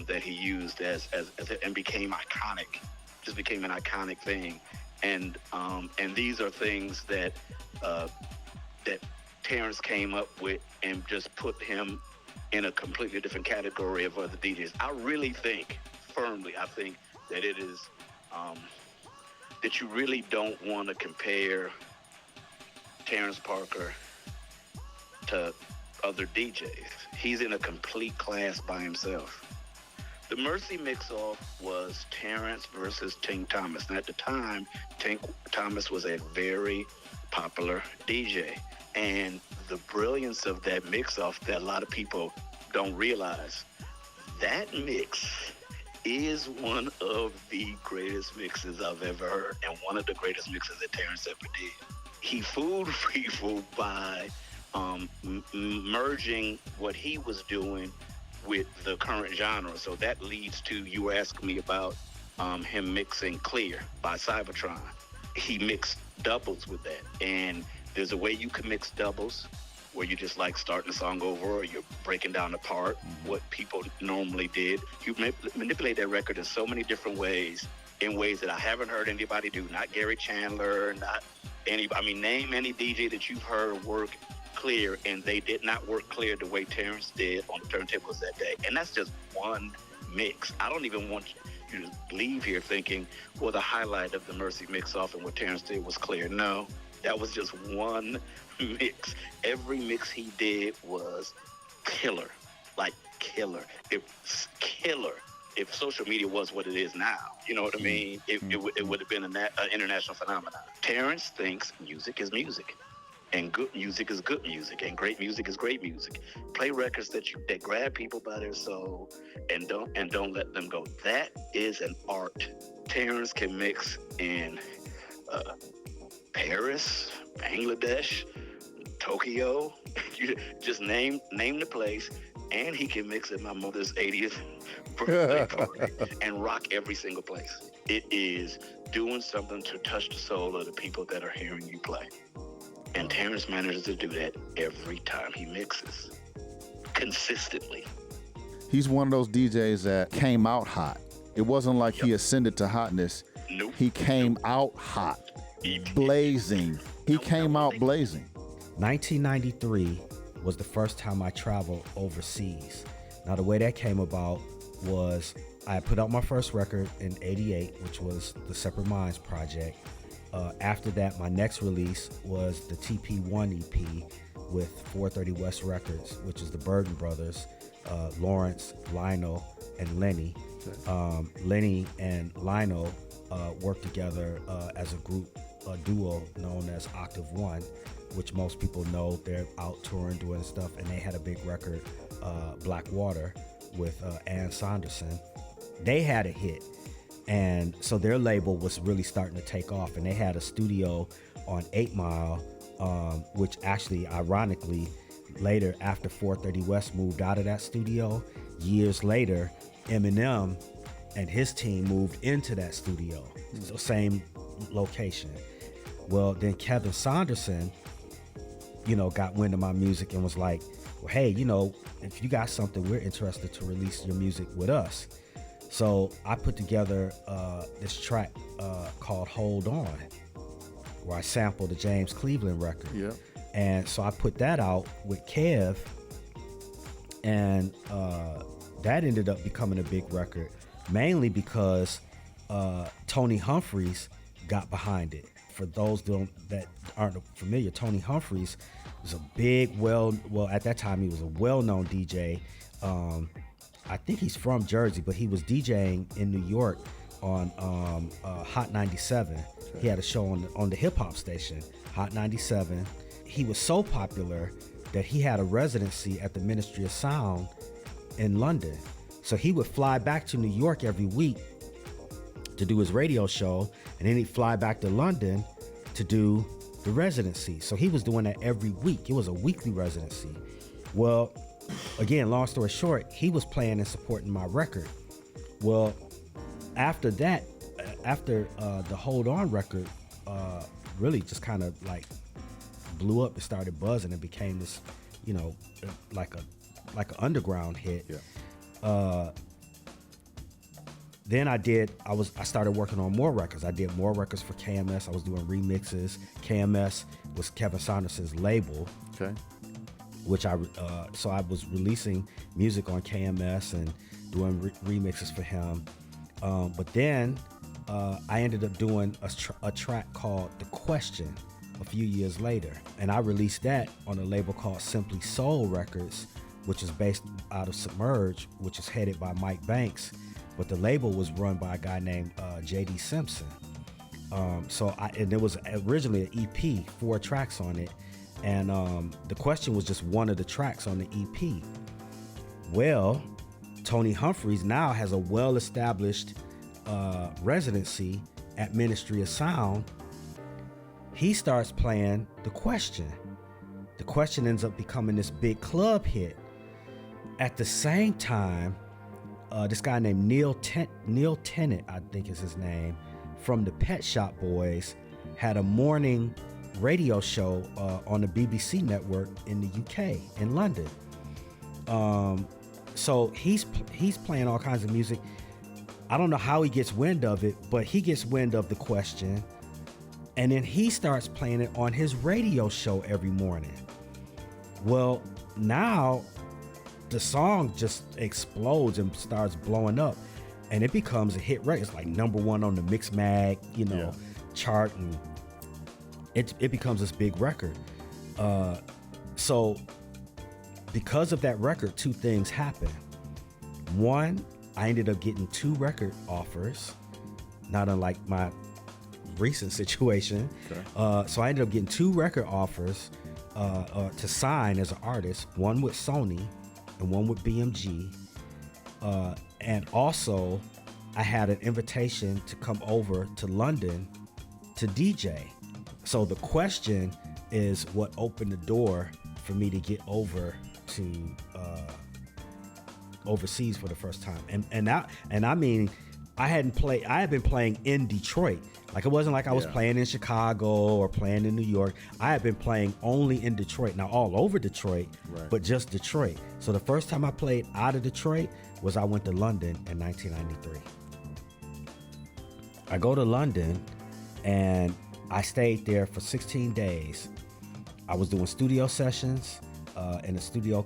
S1: that he used and became iconic, just became an iconic thing. And these are things that Terrence came up with and just put him in a completely different category of other DJs. I really think, firmly, that it is, that you really don't want to compare Terrence Parker to other DJs. He's in a complete class by himself. The Mercy mix-off was Terrence versus Tink Thomas. And at the time, Tink Thomas was a very popular DJ. And the brilliance of that mix-off that a lot of people don't realize, that mix is one of the greatest mixes I've ever heard, and one of the greatest mixes that Terrence ever did. He fooled people by merging what he was doing with the current genre. So that leads to, you were asking me about him mixing Clear by Cybertron. He mixed doubles with that. And there's a way you can mix doubles where you just like starting the song over, or you're breaking down the part, what people normally did. You manipulate that record in so many different ways, in ways that I haven't heard anybody do. Not Gary Chandler, not anybody. I mean, name any DJ that you've heard work clear, and they did not work clear the way Terrence did on the turntables that day. And that's just one mix. I don't even want you to leave here thinking, well, the highlight of the Mercy mix off and what Terrence did was clear. No, that was just one mix. Every mix he did was killer, like killer. It's killer. If social media was what it is now, you know what I mean? It would have been an international phenomenon. Terrence thinks music is music, and good music is good music, and great music is great music. Play records that grab people by their soul, and don't let them go. That is an art. Terrence can mix in Paris, Bangladesh, Tokyo. You just name the place, and he can mix at my mother's 80th birthday party and rock every single place. It is doing something to touch the soul of the people that are hearing you play. And Terrence manages to do that every time he mixes, consistently.
S3: He's one of those DJs that came out hot. It wasn't like he ascended to hotness.
S1: Nope.
S3: He came out hot, blazing. He came out blazing.
S2: 1993 was the first time I traveled overseas. Now, the way that came about was I put out my first record in 88, which was the Separate Minds project. After that, my next release was the TP1 EP with 430 West Records, which is the Burden Brothers, Lawrence, Lionel, and Lenny. Lenny and Lionel worked together as a group, a duo known as Octave One, which most people know. They're out touring, doing stuff, and they had a big record, Black Water, with Ann Saunderson. They had a hit, and so their label was really starting to take off, and they had a studio on 8 Mile, which actually, ironically, later after 430 West moved out of that studio, years later, Eminem and his team moved into that studio, so same location. Well, then Kevin Saunderson, got wind of my music and was like, well, hey, if you got something, we're interested to release your music with us. So I put together this track called Hold On, where I sampled the James Cleveland record.
S3: Yeah.
S2: And so I put that out with Kev, and that ended up becoming a big record, mainly because Tony Humphries got behind it. For those that aren't familiar, Tony Humphries was a big, at that time he was a well-known DJ. I think he's from Jersey, but he was DJing in New York on Hot 97. Okay. He had a show on the hip-hop station, Hot 97. He was so popular that he had a residency at the Ministry of Sound in London. So he would fly back to New York every week to do his radio show, and then he'd fly back to London to do the residency. So he was doing that every week. It was a weekly residency. Well, again, long story short, he was playing and supporting my record. Well, after that, after the Hold On record really just kind of like blew up and started buzzing and became this, like an underground hit. Yeah. Then I started working on more records. I did more records for KMS. I was doing remixes. KMS was Kevin Saunderson's label.
S3: Okay.
S2: Which so I was releasing music on KMS and doing remixes for him. But then I ended up doing a track called The Question a few years later. And I released that on a label called Simply Soul Records, which is based out of Submerge, which is headed by Mike Banks. But the label was run by a guy named J.D. Simpson. And there was originally an EP, 4 tracks on it. And The Question was just one of the tracks on the EP. Well, Tony Humphries now has a well-established residency at Ministry of Sound. He starts playing The Question. The Question ends up becoming this big club hit. At the same time, this guy named Neil Tennant, I think is his name, from the Pet Shop Boys, had a morning radio show on the BBC network in the UK, in London. So he's playing all kinds of music. I don't know how he gets wind of it, but he gets wind of The Question, and then he starts playing it on his radio show every morning. Well, now the song just explodes and starts blowing up, and it becomes a hit record. It's like #1 on the Mix Mag, chart, and it becomes this big record. So because of that record, two things happen. One, I ended up getting 2 record offers, not unlike my recent situation. Okay. So I ended up getting 2 record offers to sign as an artist, one with Sony and one with BMG. And also I had an invitation to come over to London to DJ. So the question is, what opened the door for me to get over to overseas for the first time? And I mean, I had been playing in Detroit. Like, it wasn't like I was playing in Chicago or playing in New York. I had been playing only in Detroit, now all over Detroit, but just Detroit. So the first time I played out of Detroit was I went to London in 1993. I go to London and I stayed there for 16 days. I was doing studio sessions in a studio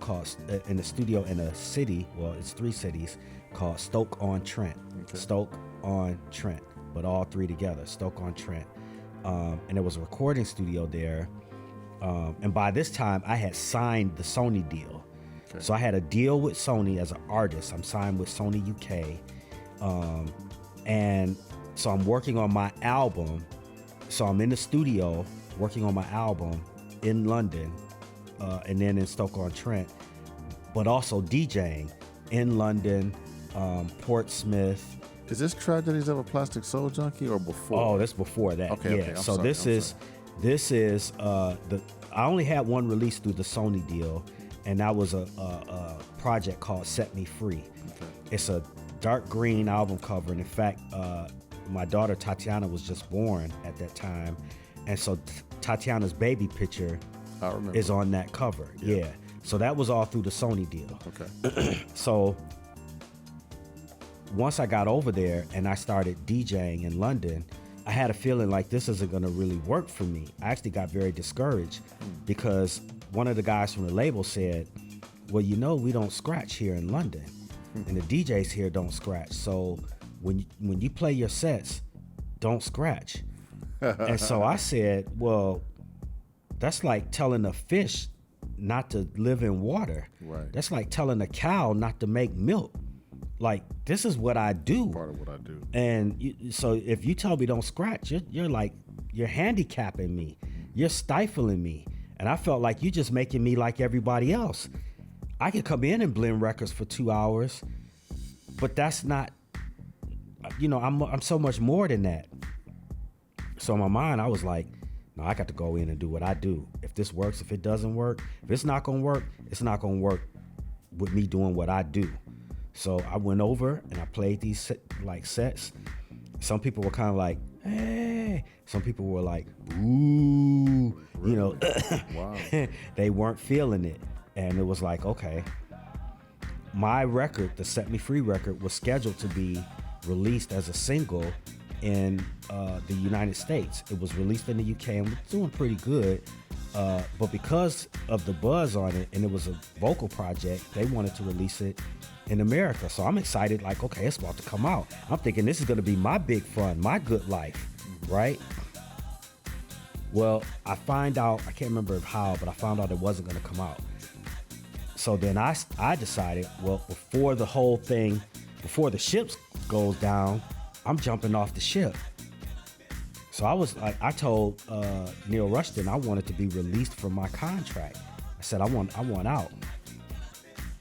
S2: in a city, well, it's 3 cities, called Stoke-on-Trent. Okay. Stoke-on-Trent, but all 3 together, Stoke-on-Trent. And there was a recording studio there. And by this time, I had signed the Sony deal. Okay. So I had a deal with Sony as an artist. I'm signed with Sony UK. And so I'm working on my album. So I'm in the studio working on my album in London, and then in Stoke-on-Trent, but also DJing in London, Portsmouth.
S3: Is this Tragedies of a Plastic Soul Junkie or before?
S2: Oh, that's before that.
S3: Okay.
S2: So this is I only had one release through the Sony deal, and that was a project called Set Me Free. Okay. It's a dark green album cover, and in fact, my daughter Tatiana was just born at that time, and so Tatiana's baby picture is on that cover. Yeah. So that was all through the Sony deal. Okay. So once I got over there and I started DJing in London, I had a feeling like this isn't going to really work for me. I actually got very discouraged because one of the guys from the label said, well, we don't scratch here in London, and the DJs here don't scratch. So when you play your sets, don't scratch. And so I said, well, that's like telling a fish not to live in water. Right. That's like telling a cow not to make milk. Like, this is what I do.
S3: Part of what I do.
S2: And so if you tell me don't scratch, you're handicapping me. You're stifling me. And I felt like you're just making me like everybody else. I could come in and blend records for 2 hours, but that's not, I'm so much more than that. So in my mind, I was like, no, I got to go in and do what I do. If this works, if it doesn't work, if it's not going to work, it's not going to work with me doing what I do. So I went over and I played these sets. Some people were kind of like, hey. Some people were like, ooh, really? Wow. They weren't feeling it. And it was like, okay. My record, the Set Me Free record, was scheduled to be released as a single in the United States. It was released in the UK and was doing pretty good. But because of the buzz on it, and it was a vocal project, they wanted to release it in America. So I'm excited, like, okay, it's about to come out. I'm thinking this is going to be my big fun, my good life, right? Well, I find out, I can't remember how, but I found out it wasn't going to come out. So then I decided, well, before the ship goes down, I'm jumping off the ship. So I was like, I told Neil Rushton I wanted to be released from my contract. I said, I want out.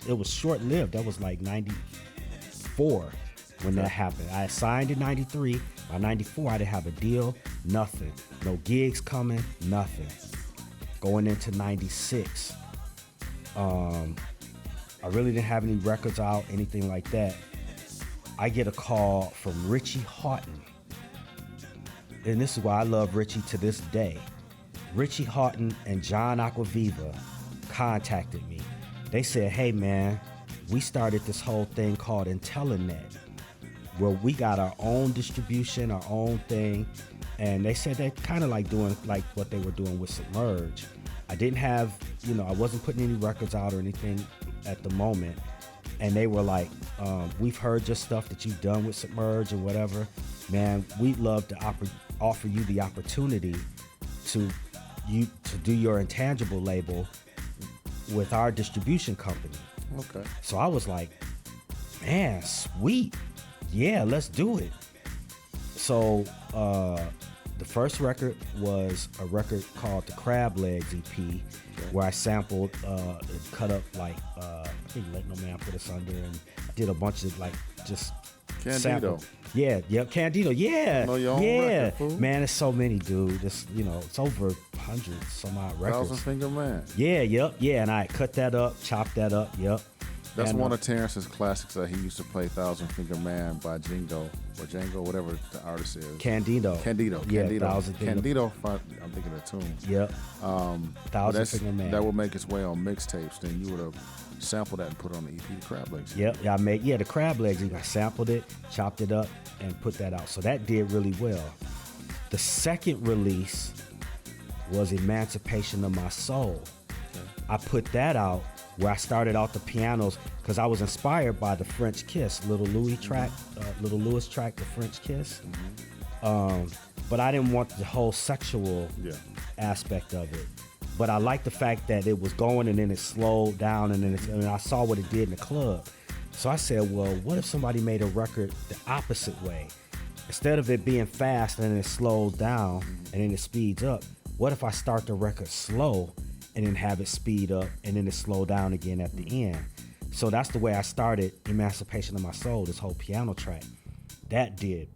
S2: It was short-lived. That was like 94 when that happened. I signed in 93. By 94, I didn't have a deal, nothing. No gigs coming, nothing. Going into 96, I really didn't have any records out, anything like that. I get a call from Richie Houghton. And this is why I love Richie to this day. Richie Houghton and John Aquaviva contacted me. They said, hey man, we started this whole thing called IntelliNet, where we got our own distribution, our own thing. And they said they're kind of like doing like what they were doing with Submerge. I didn't have, I wasn't putting any records out or anything at the moment. And they were like, we've heard your stuff that you've done with Submerge and whatever. Man, we'd love to offer you the opportunity to do your Intangible label with our distribution company.
S3: Okay.
S2: So I was like, man, sweet. Yeah, let's do it. So the first record was a record called the Crab Legs EP, where I sampled and cut up like, I think Let No Man Put Us Under, and I did a bunch of like just
S3: Candido.
S2: sample. Yeah, Candido. Yeah,
S3: know your own
S2: yeah.
S3: record, fool.
S2: Man, it's so many, dude. It's over 100 some odd records.
S3: Thousand Finger Man.
S2: Yeah, yeah. And I cut that up, chopped that up. Yep.
S3: That's
S2: And,
S3: one of Terrence's classics that he used to play, Thousand Finger Man by Django, whatever the artist is.
S2: Candido. Yeah, Thousand Finger.
S3: Candido, I'm thinking of the tune.
S2: Yep. Thousand
S3: That's,
S2: Finger Man.
S3: that would make its way on mixtapes. Then you would have sampled that and put it on the EP, the Crab Legs.
S2: Yep. The Crab Legs. I sampled it, chopped it up, and put that out. So that did really well. The second release was Emancipation of My Soul.
S3: Okay.
S2: I put that out where I started out the pianos because I was inspired by the French Kiss, Little Louis track, The French Kiss. But I didn't want the whole sexual aspect of it. But I liked the fact that it was going and then it slowed down and I saw what it did in the club. So I said, well, what if somebody made a record the opposite way? Instead of it being fast and then it slows down and then it speeds up, what if I start the record slow and then have it speed up and then it slow down again at the end? So that's the way I started Emancipation of My Soul, this whole piano track. That did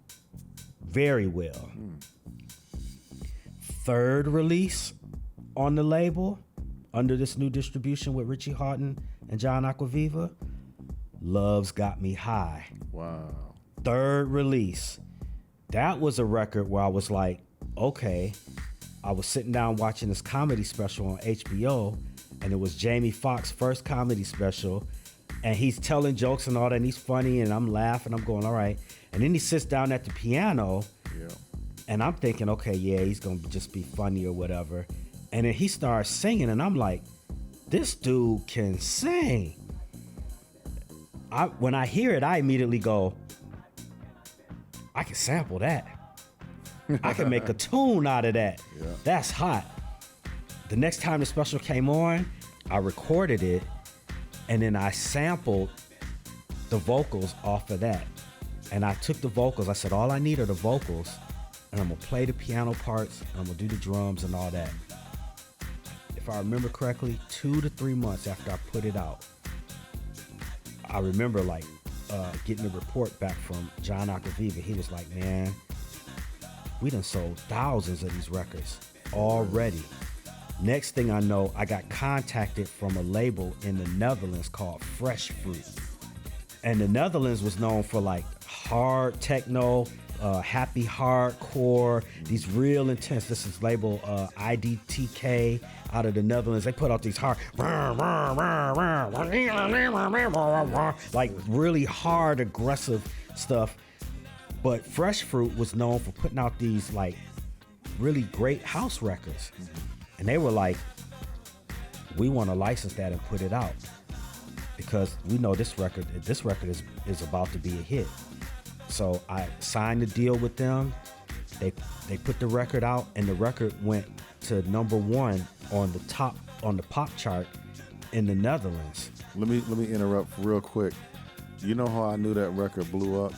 S2: very well. Third release on the label, under this new distribution with Richie Houghton and John Aquaviva, Love's Got Me High.
S3: Wow.
S2: Third release. That was a record where I was like, okay. I was sitting down watching this comedy special on HBO, and it was Jamie Foxx's first comedy special, and he's telling jokes and all that, and he's funny, and I'm laughing, I'm going, all right. And then he sits down at the piano, and I'm thinking, okay, yeah, he's gonna just be funny or whatever. And then he starts singing, and I'm like, this dude can sing. When I hear it, I immediately go, I can sample that. I can make a tune out of that.
S3: Yeah.
S2: That's hot. The next time the special came on, I recorded it, and then I sampled the vocals off of that. And I took the vocals, I said, all I need are the vocals, and I'm gonna play the piano parts, and I'm gonna do the drums and all that. If I remember correctly, 2 to 3 months after I put it out, I remember getting a report back from John Aquaviva. He was like, man, we done sold thousands of these records already. Next thing I know, I got contacted from a label in the Netherlands called Fresh Fruit. And the Netherlands was known for like hard techno, happy hardcore, these real intense. This is label IDTK out of the Netherlands. They put out these hard, like really hard, aggressive stuff. But Fresh Fruit was known for putting out these like really great house records. And they were like, we want to license that and put it out because we know this record is about to be a hit. So I signed the deal with them. They put the record out, and the record went to #1 on the pop chart in the Netherlands.
S3: Let me interrupt real quick. You know how I knew that record blew up?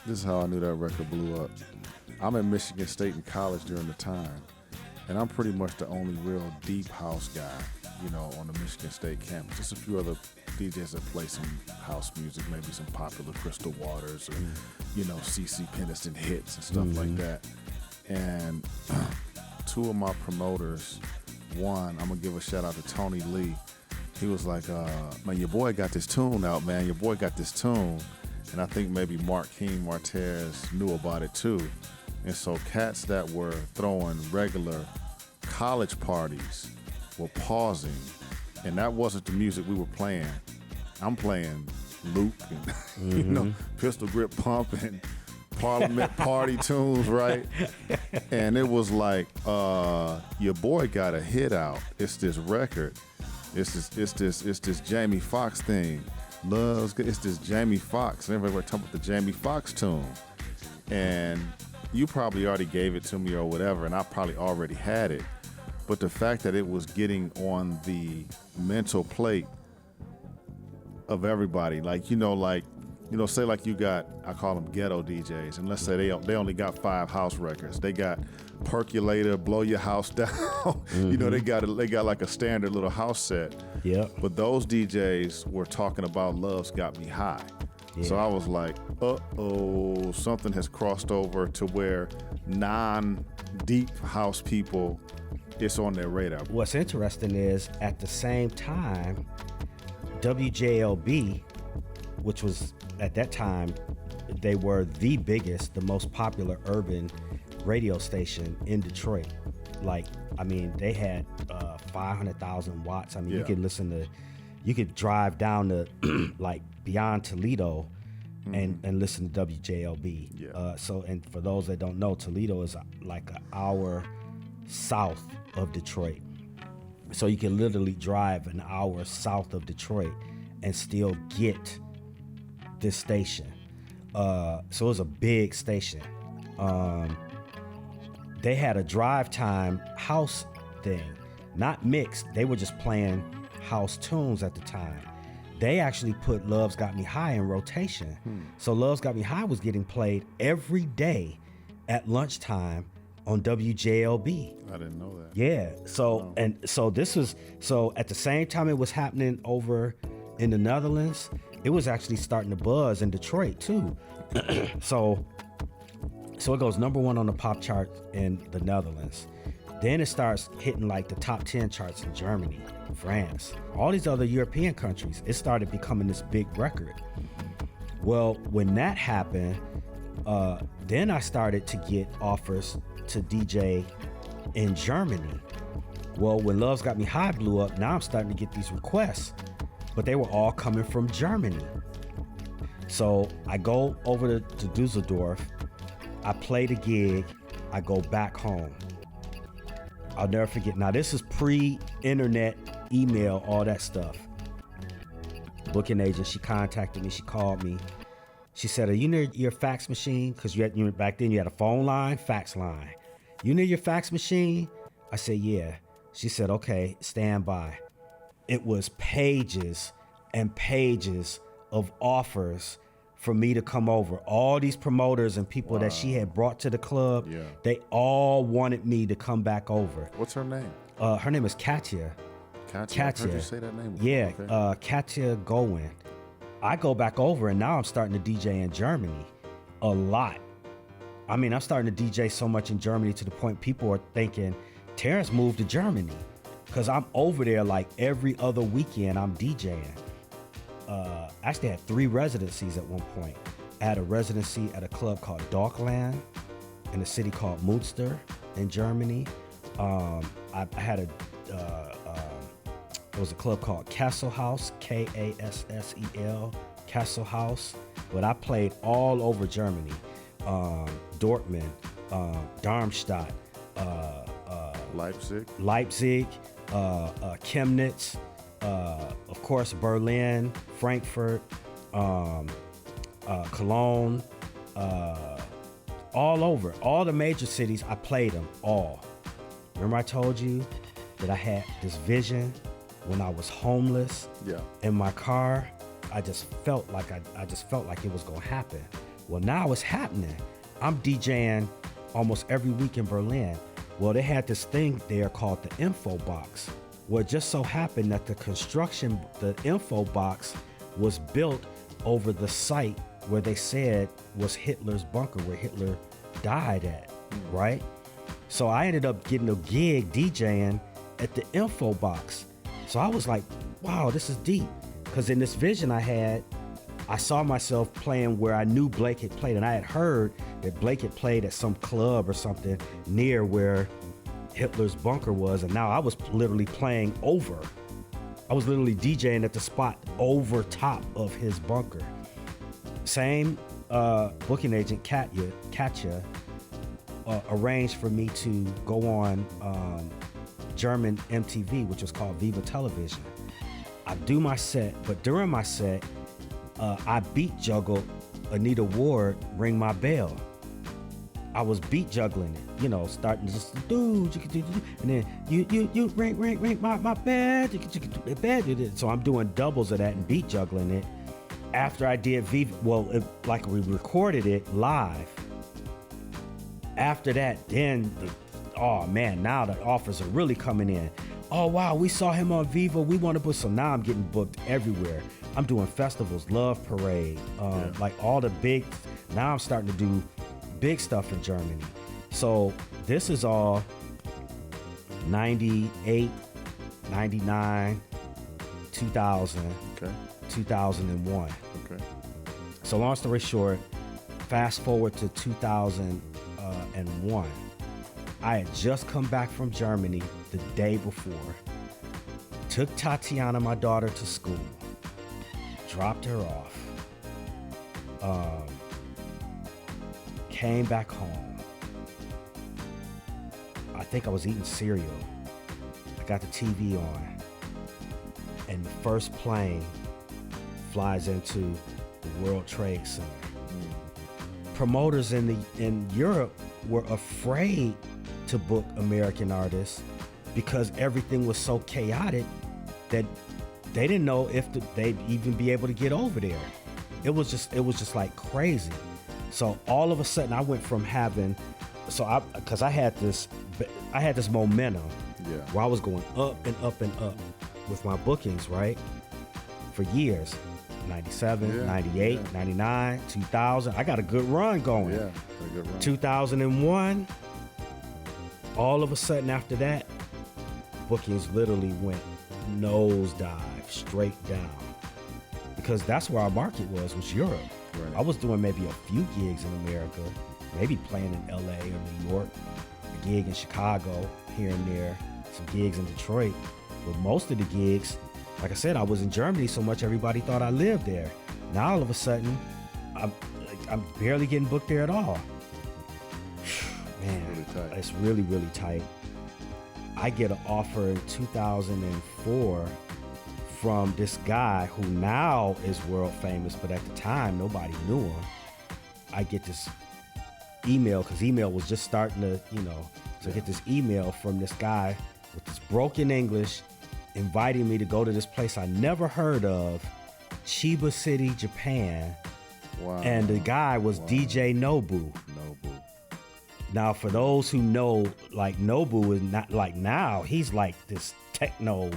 S3: This is how I knew that record blew up. I'm at Michigan State in college during the time, and I'm pretty much the only real deep house guy, on the Michigan State campus. Just a few other DJs that play some house music, maybe some popular Crystal Waters or, CC Peniston hits and stuff like that. And two of my promoters, one, I'm going to give a shout out to Tony Lee. He was like, man, your boy got this tune out, man. Your boy got this tune. And I think maybe Marquín Martez knew about it too. And so cats that were throwing regular college parties were pausing. And that wasn't the music we were playing. I'm playing Luke and, Pistol Grip Pump and Parliament party tunes, right? And it was like, your boy got a hit out. It's this record. It's this Jamie Foxx thing. It's this Jamie Foxx. And everybody were talking about the Jamie Foxx tune. And you probably already gave it to me or whatever, and I probably already had it. But the fact that it was getting on the mental plate of everybody, say like you got, I call them ghetto DJs, and let's say they only got 5 house records. They got Percolator, Blow Your House Down.
S2: Mm-hmm.
S3: They got like a standard little house set.
S2: Yep.
S3: But those DJs were talking about Love's Got Me High. Yeah. So I was like, something has crossed over to where non-deep house people, it's on their radar.
S2: What's interesting is at the same time, WJLB, which was at that time, they were the biggest, the most popular urban radio station in Detroit. They had 500,000 watts. You could drive down to beyond Toledo and listen to WJLB.
S3: Yeah.
S2: And for those that don't know, Toledo is like an hour south of Detroit. So you can literally drive an hour south of Detroit and still get this station. So it was a big station. They had a drive time house thing, not mixed. They were just playing house tunes at the time. They actually put Love's Got Me High in rotation. So Love's Got Me High was getting played every day at lunchtime on WJLB.
S3: I didn't know that.
S2: Yeah. So at the same time it was happening over in the Netherlands, it was actually starting to buzz in Detroit too. So it goes number 1 on the pop chart in the Netherlands. Then it starts hitting like the top 10 charts in Germany, France, all these other European countries. It started becoming this big record. Well, when that happened, then I started to get offers to DJ in Germany. Well, when Love's Got Me High blew up, now I'm starting to get these requests, but they were all coming from Germany. So I go over to Dusseldorf, I play the gig, I go back home. I'll never forget. Now this is pre-internet, email, all that stuff. Booking agent, she contacted me, she called me. She said, are you near your fax machine? Because back then you had a phone line, fax line. You near your fax machine? I said, yeah. She said, okay, stand by. It was pages and pages of offers for me to come over. All these promoters and people that she had brought to the club, they all wanted me to come back over.
S3: What's her name?
S2: Her name is Katya.
S3: Katya. I heard you say that name before.
S2: Yeah,
S3: okay.
S2: Katya Gowen. I go back over and now I'm starting to DJ in Germany a lot. I'm starting to DJ so much in Germany to the point people are thinking, Terrence moved to Germany. Because I'm over there like every other weekend I'm DJing. I actually had 3 residencies at one point. I had a residency at a club called Dockland in a city called Münster in Germany. I had there was a club called Castle House, Kassel, Castle House. But I played all over Germany. Dortmund, Darmstadt, Leipzig, Chemnitz, of course Berlin, Frankfurt, Cologne, all over. All the major cities, I played them all. Remember I told you that I had this vision when I was homeless in my car? I just felt like it was gonna happen. Well, now it's happening. I'm DJing almost every week in Berlin. Well, they had this thing there called the info box. Well, it just so happened that the info box was built over the site where they said was Hitler's bunker, where Hitler died at, right? So I ended up getting a gig DJing at the info box. So I was like, wow, this is deep. Because in this vision I had, I saw myself playing where I knew Blake had played. And I had heard that Blake had played at some club or something near where Hitler's bunker was. And now I was literally playing over. I was literally DJing at the spot over top of his bunker. Same booking agent Katja arranged for me to go on German MTV, which was called Viva Television. I do my set, but during my set, I beat juggled Anita Ward, Ring My Bell. I was beat juggling it, you know, starting just to do, and then you ring my bed. So I'm doing doubles of that and beat juggling it. After I did Viva, like we recorded it live. After that, then oh man, now the offers are really coming in. Oh wow, we saw him on Viva. We want to book. So now I'm getting booked everywhere. I'm doing festivals, Love Parade, like all the big. Now I'm starting to do big stuff in Germany. So this is all 98, 99, 2000, 2001.
S3: Okay.
S2: So long story short, fast forward to 2001. I had just come back from Germany the day before, took Tatiana, my daughter, to school, dropped her off, came back home. I think I was eating cereal. I got the TV on, and the first plane flies into the World Trade Center. Promoters in Europe were afraid to book American artists because everything was so chaotic that they didn't know if they'd even be able to get over there. It was just like crazy. So all of a sudden I went from having, because I had this momentum where I was going up and up and up with my bookings, right? For years. 97, 98, 99, 2000. I got a good run going.
S3: Yeah, a good run.
S2: 2001, all of a sudden after that, bookings literally went nosedive, straight down. Because that's where our market was Europe. Right. I was doing maybe a few gigs in America, maybe playing in LA or New York, a gig in Chicago, here and there, some gigs in Detroit. But most of the gigs, like I said, I was in Germany so much everybody thought I lived there. Now all of a sudden, I'm barely getting booked there at all. Man, it's really, really tight. I get an offer in 2004 from this guy who now is world famous, but at the time nobody knew him. I get this email, because email was just starting to, so I get this email from this guy with this broken English, inviting me to go to this place I never heard of, Chiba City, Japan.
S3: Wow.
S2: And the guy was DJ Nobu. Now, for those who know, like, Nobu is not like now, he's like this techno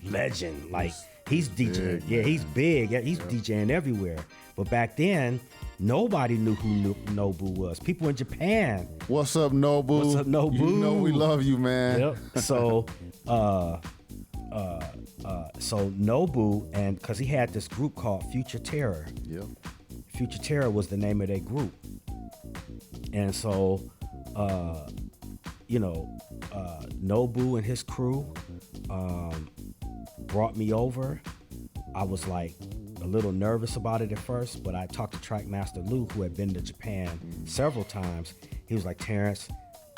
S2: legend. Like, he's DJing. Yeah, he's big. He's DJing everywhere. But back then, nobody knew who Nobu was. People in Japan.
S3: What's up, Nobu?
S2: What's up, Nobu?
S3: You know we love you, man.
S2: Yep. So, so Nobu, and because he had this group called Future Terror.
S3: Yep.
S2: Future Terror was the name of their group. And so, Nobu and his crew brought me over. I was like a little nervous about it at first, but I talked to Trackmaster Lou, who had been to Japan several times. He was like, Terrence,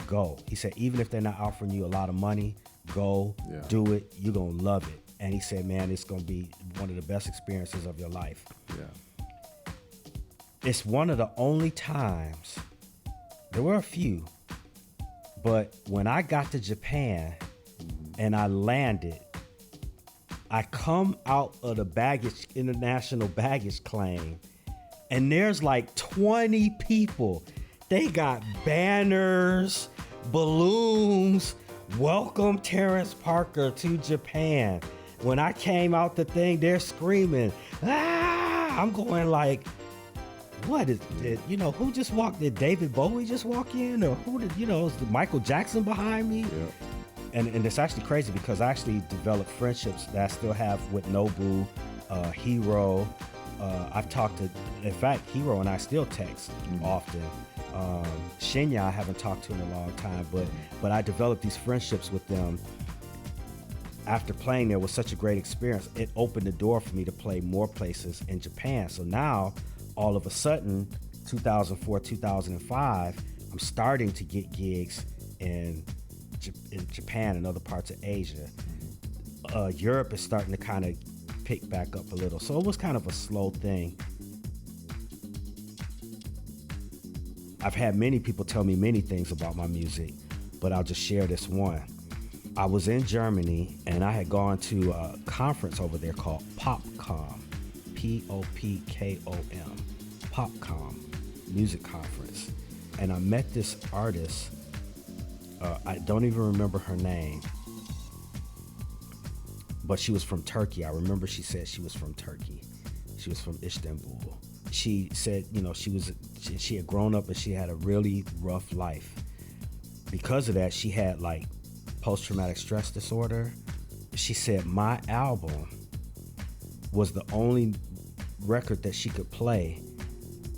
S2: go. He said, even if they're not offering you a lot of money, go, do it. You're going to love it. And he said, man, it's going to be one of the best experiences of your life.
S3: Yeah.
S2: It's one of the only times, there were a few, but when I got to Japan and I landed, I come out of the international baggage claim, and there's like 20 people. They got banners, balloons, welcome Terrence Parker to Japan. When I came out the thing, they're screaming, ah! I'm going like, what is it? Who just walked? Did David Bowie just walk in? Or who did, is Michael Jackson behind me?
S3: Yeah.
S2: And it's actually crazy because I actually developed friendships that I still have with Nobu, Hero. I've talked to, in fact, Hero and I still text often. Shinya I haven't talked to in a long time, but I developed these friendships with them. After playing there was such a great experience, it opened the door for me to play more places in Japan. So now all of a sudden, 2004, 2005, I'm starting to get gigs in Japan and other parts of Asia. Europe is starting to kind of pick back up a little. So it was kind of a slow thing. I've had many people tell me many things about my music, but I'll just share this one. I was in Germany and I had gone to a conference over there called PopCom, Popkom, PopCom music conference. And I met this artist, I don't even remember her name, but she was from Turkey. I remember she said she was from Turkey. She was from Istanbul. She said, you know, she had grown up and she had a really rough life. Because of that, she had like post-traumatic stress disorder. She said my album was the only record that she could play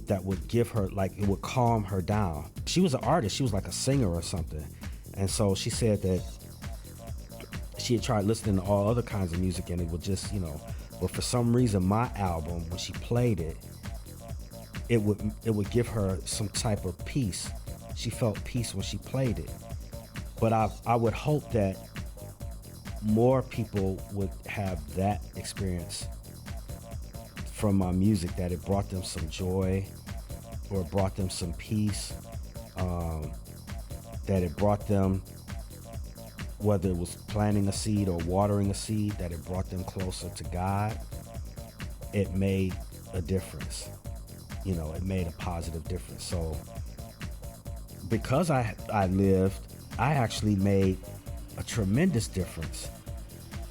S2: that would give her, like, it would calm her down. She was an artist. She was like a singer or something. And so she said that she had tried listening to all other kinds of music and it would just, you know, but for some reason my album, when she played it, it would give her some type of peace. She felt peace when she played it. But I would hope that more people would have that experience from my music, that it brought them some joy or brought them some peace, that it brought them, whether it was planting a seed or watering a seed, that it brought them closer to God. It made a difference. You know, it made a positive difference. So because I lived, I actually made a tremendous difference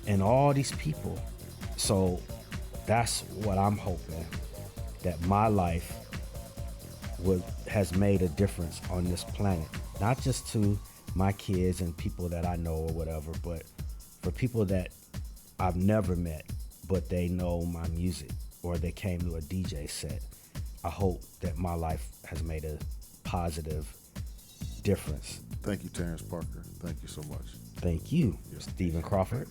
S2: in all these people. So that's what I'm hoping, that my life has made a difference on this planet. Not just to my kids and people that I know or whatever, but for people that I've never met, but they know my music or they came to a DJ set. I hope that my life has made a positive difference.
S3: Thank you, Terrence Parker. Thank you so much.
S2: Thank you, Stephen Crawford.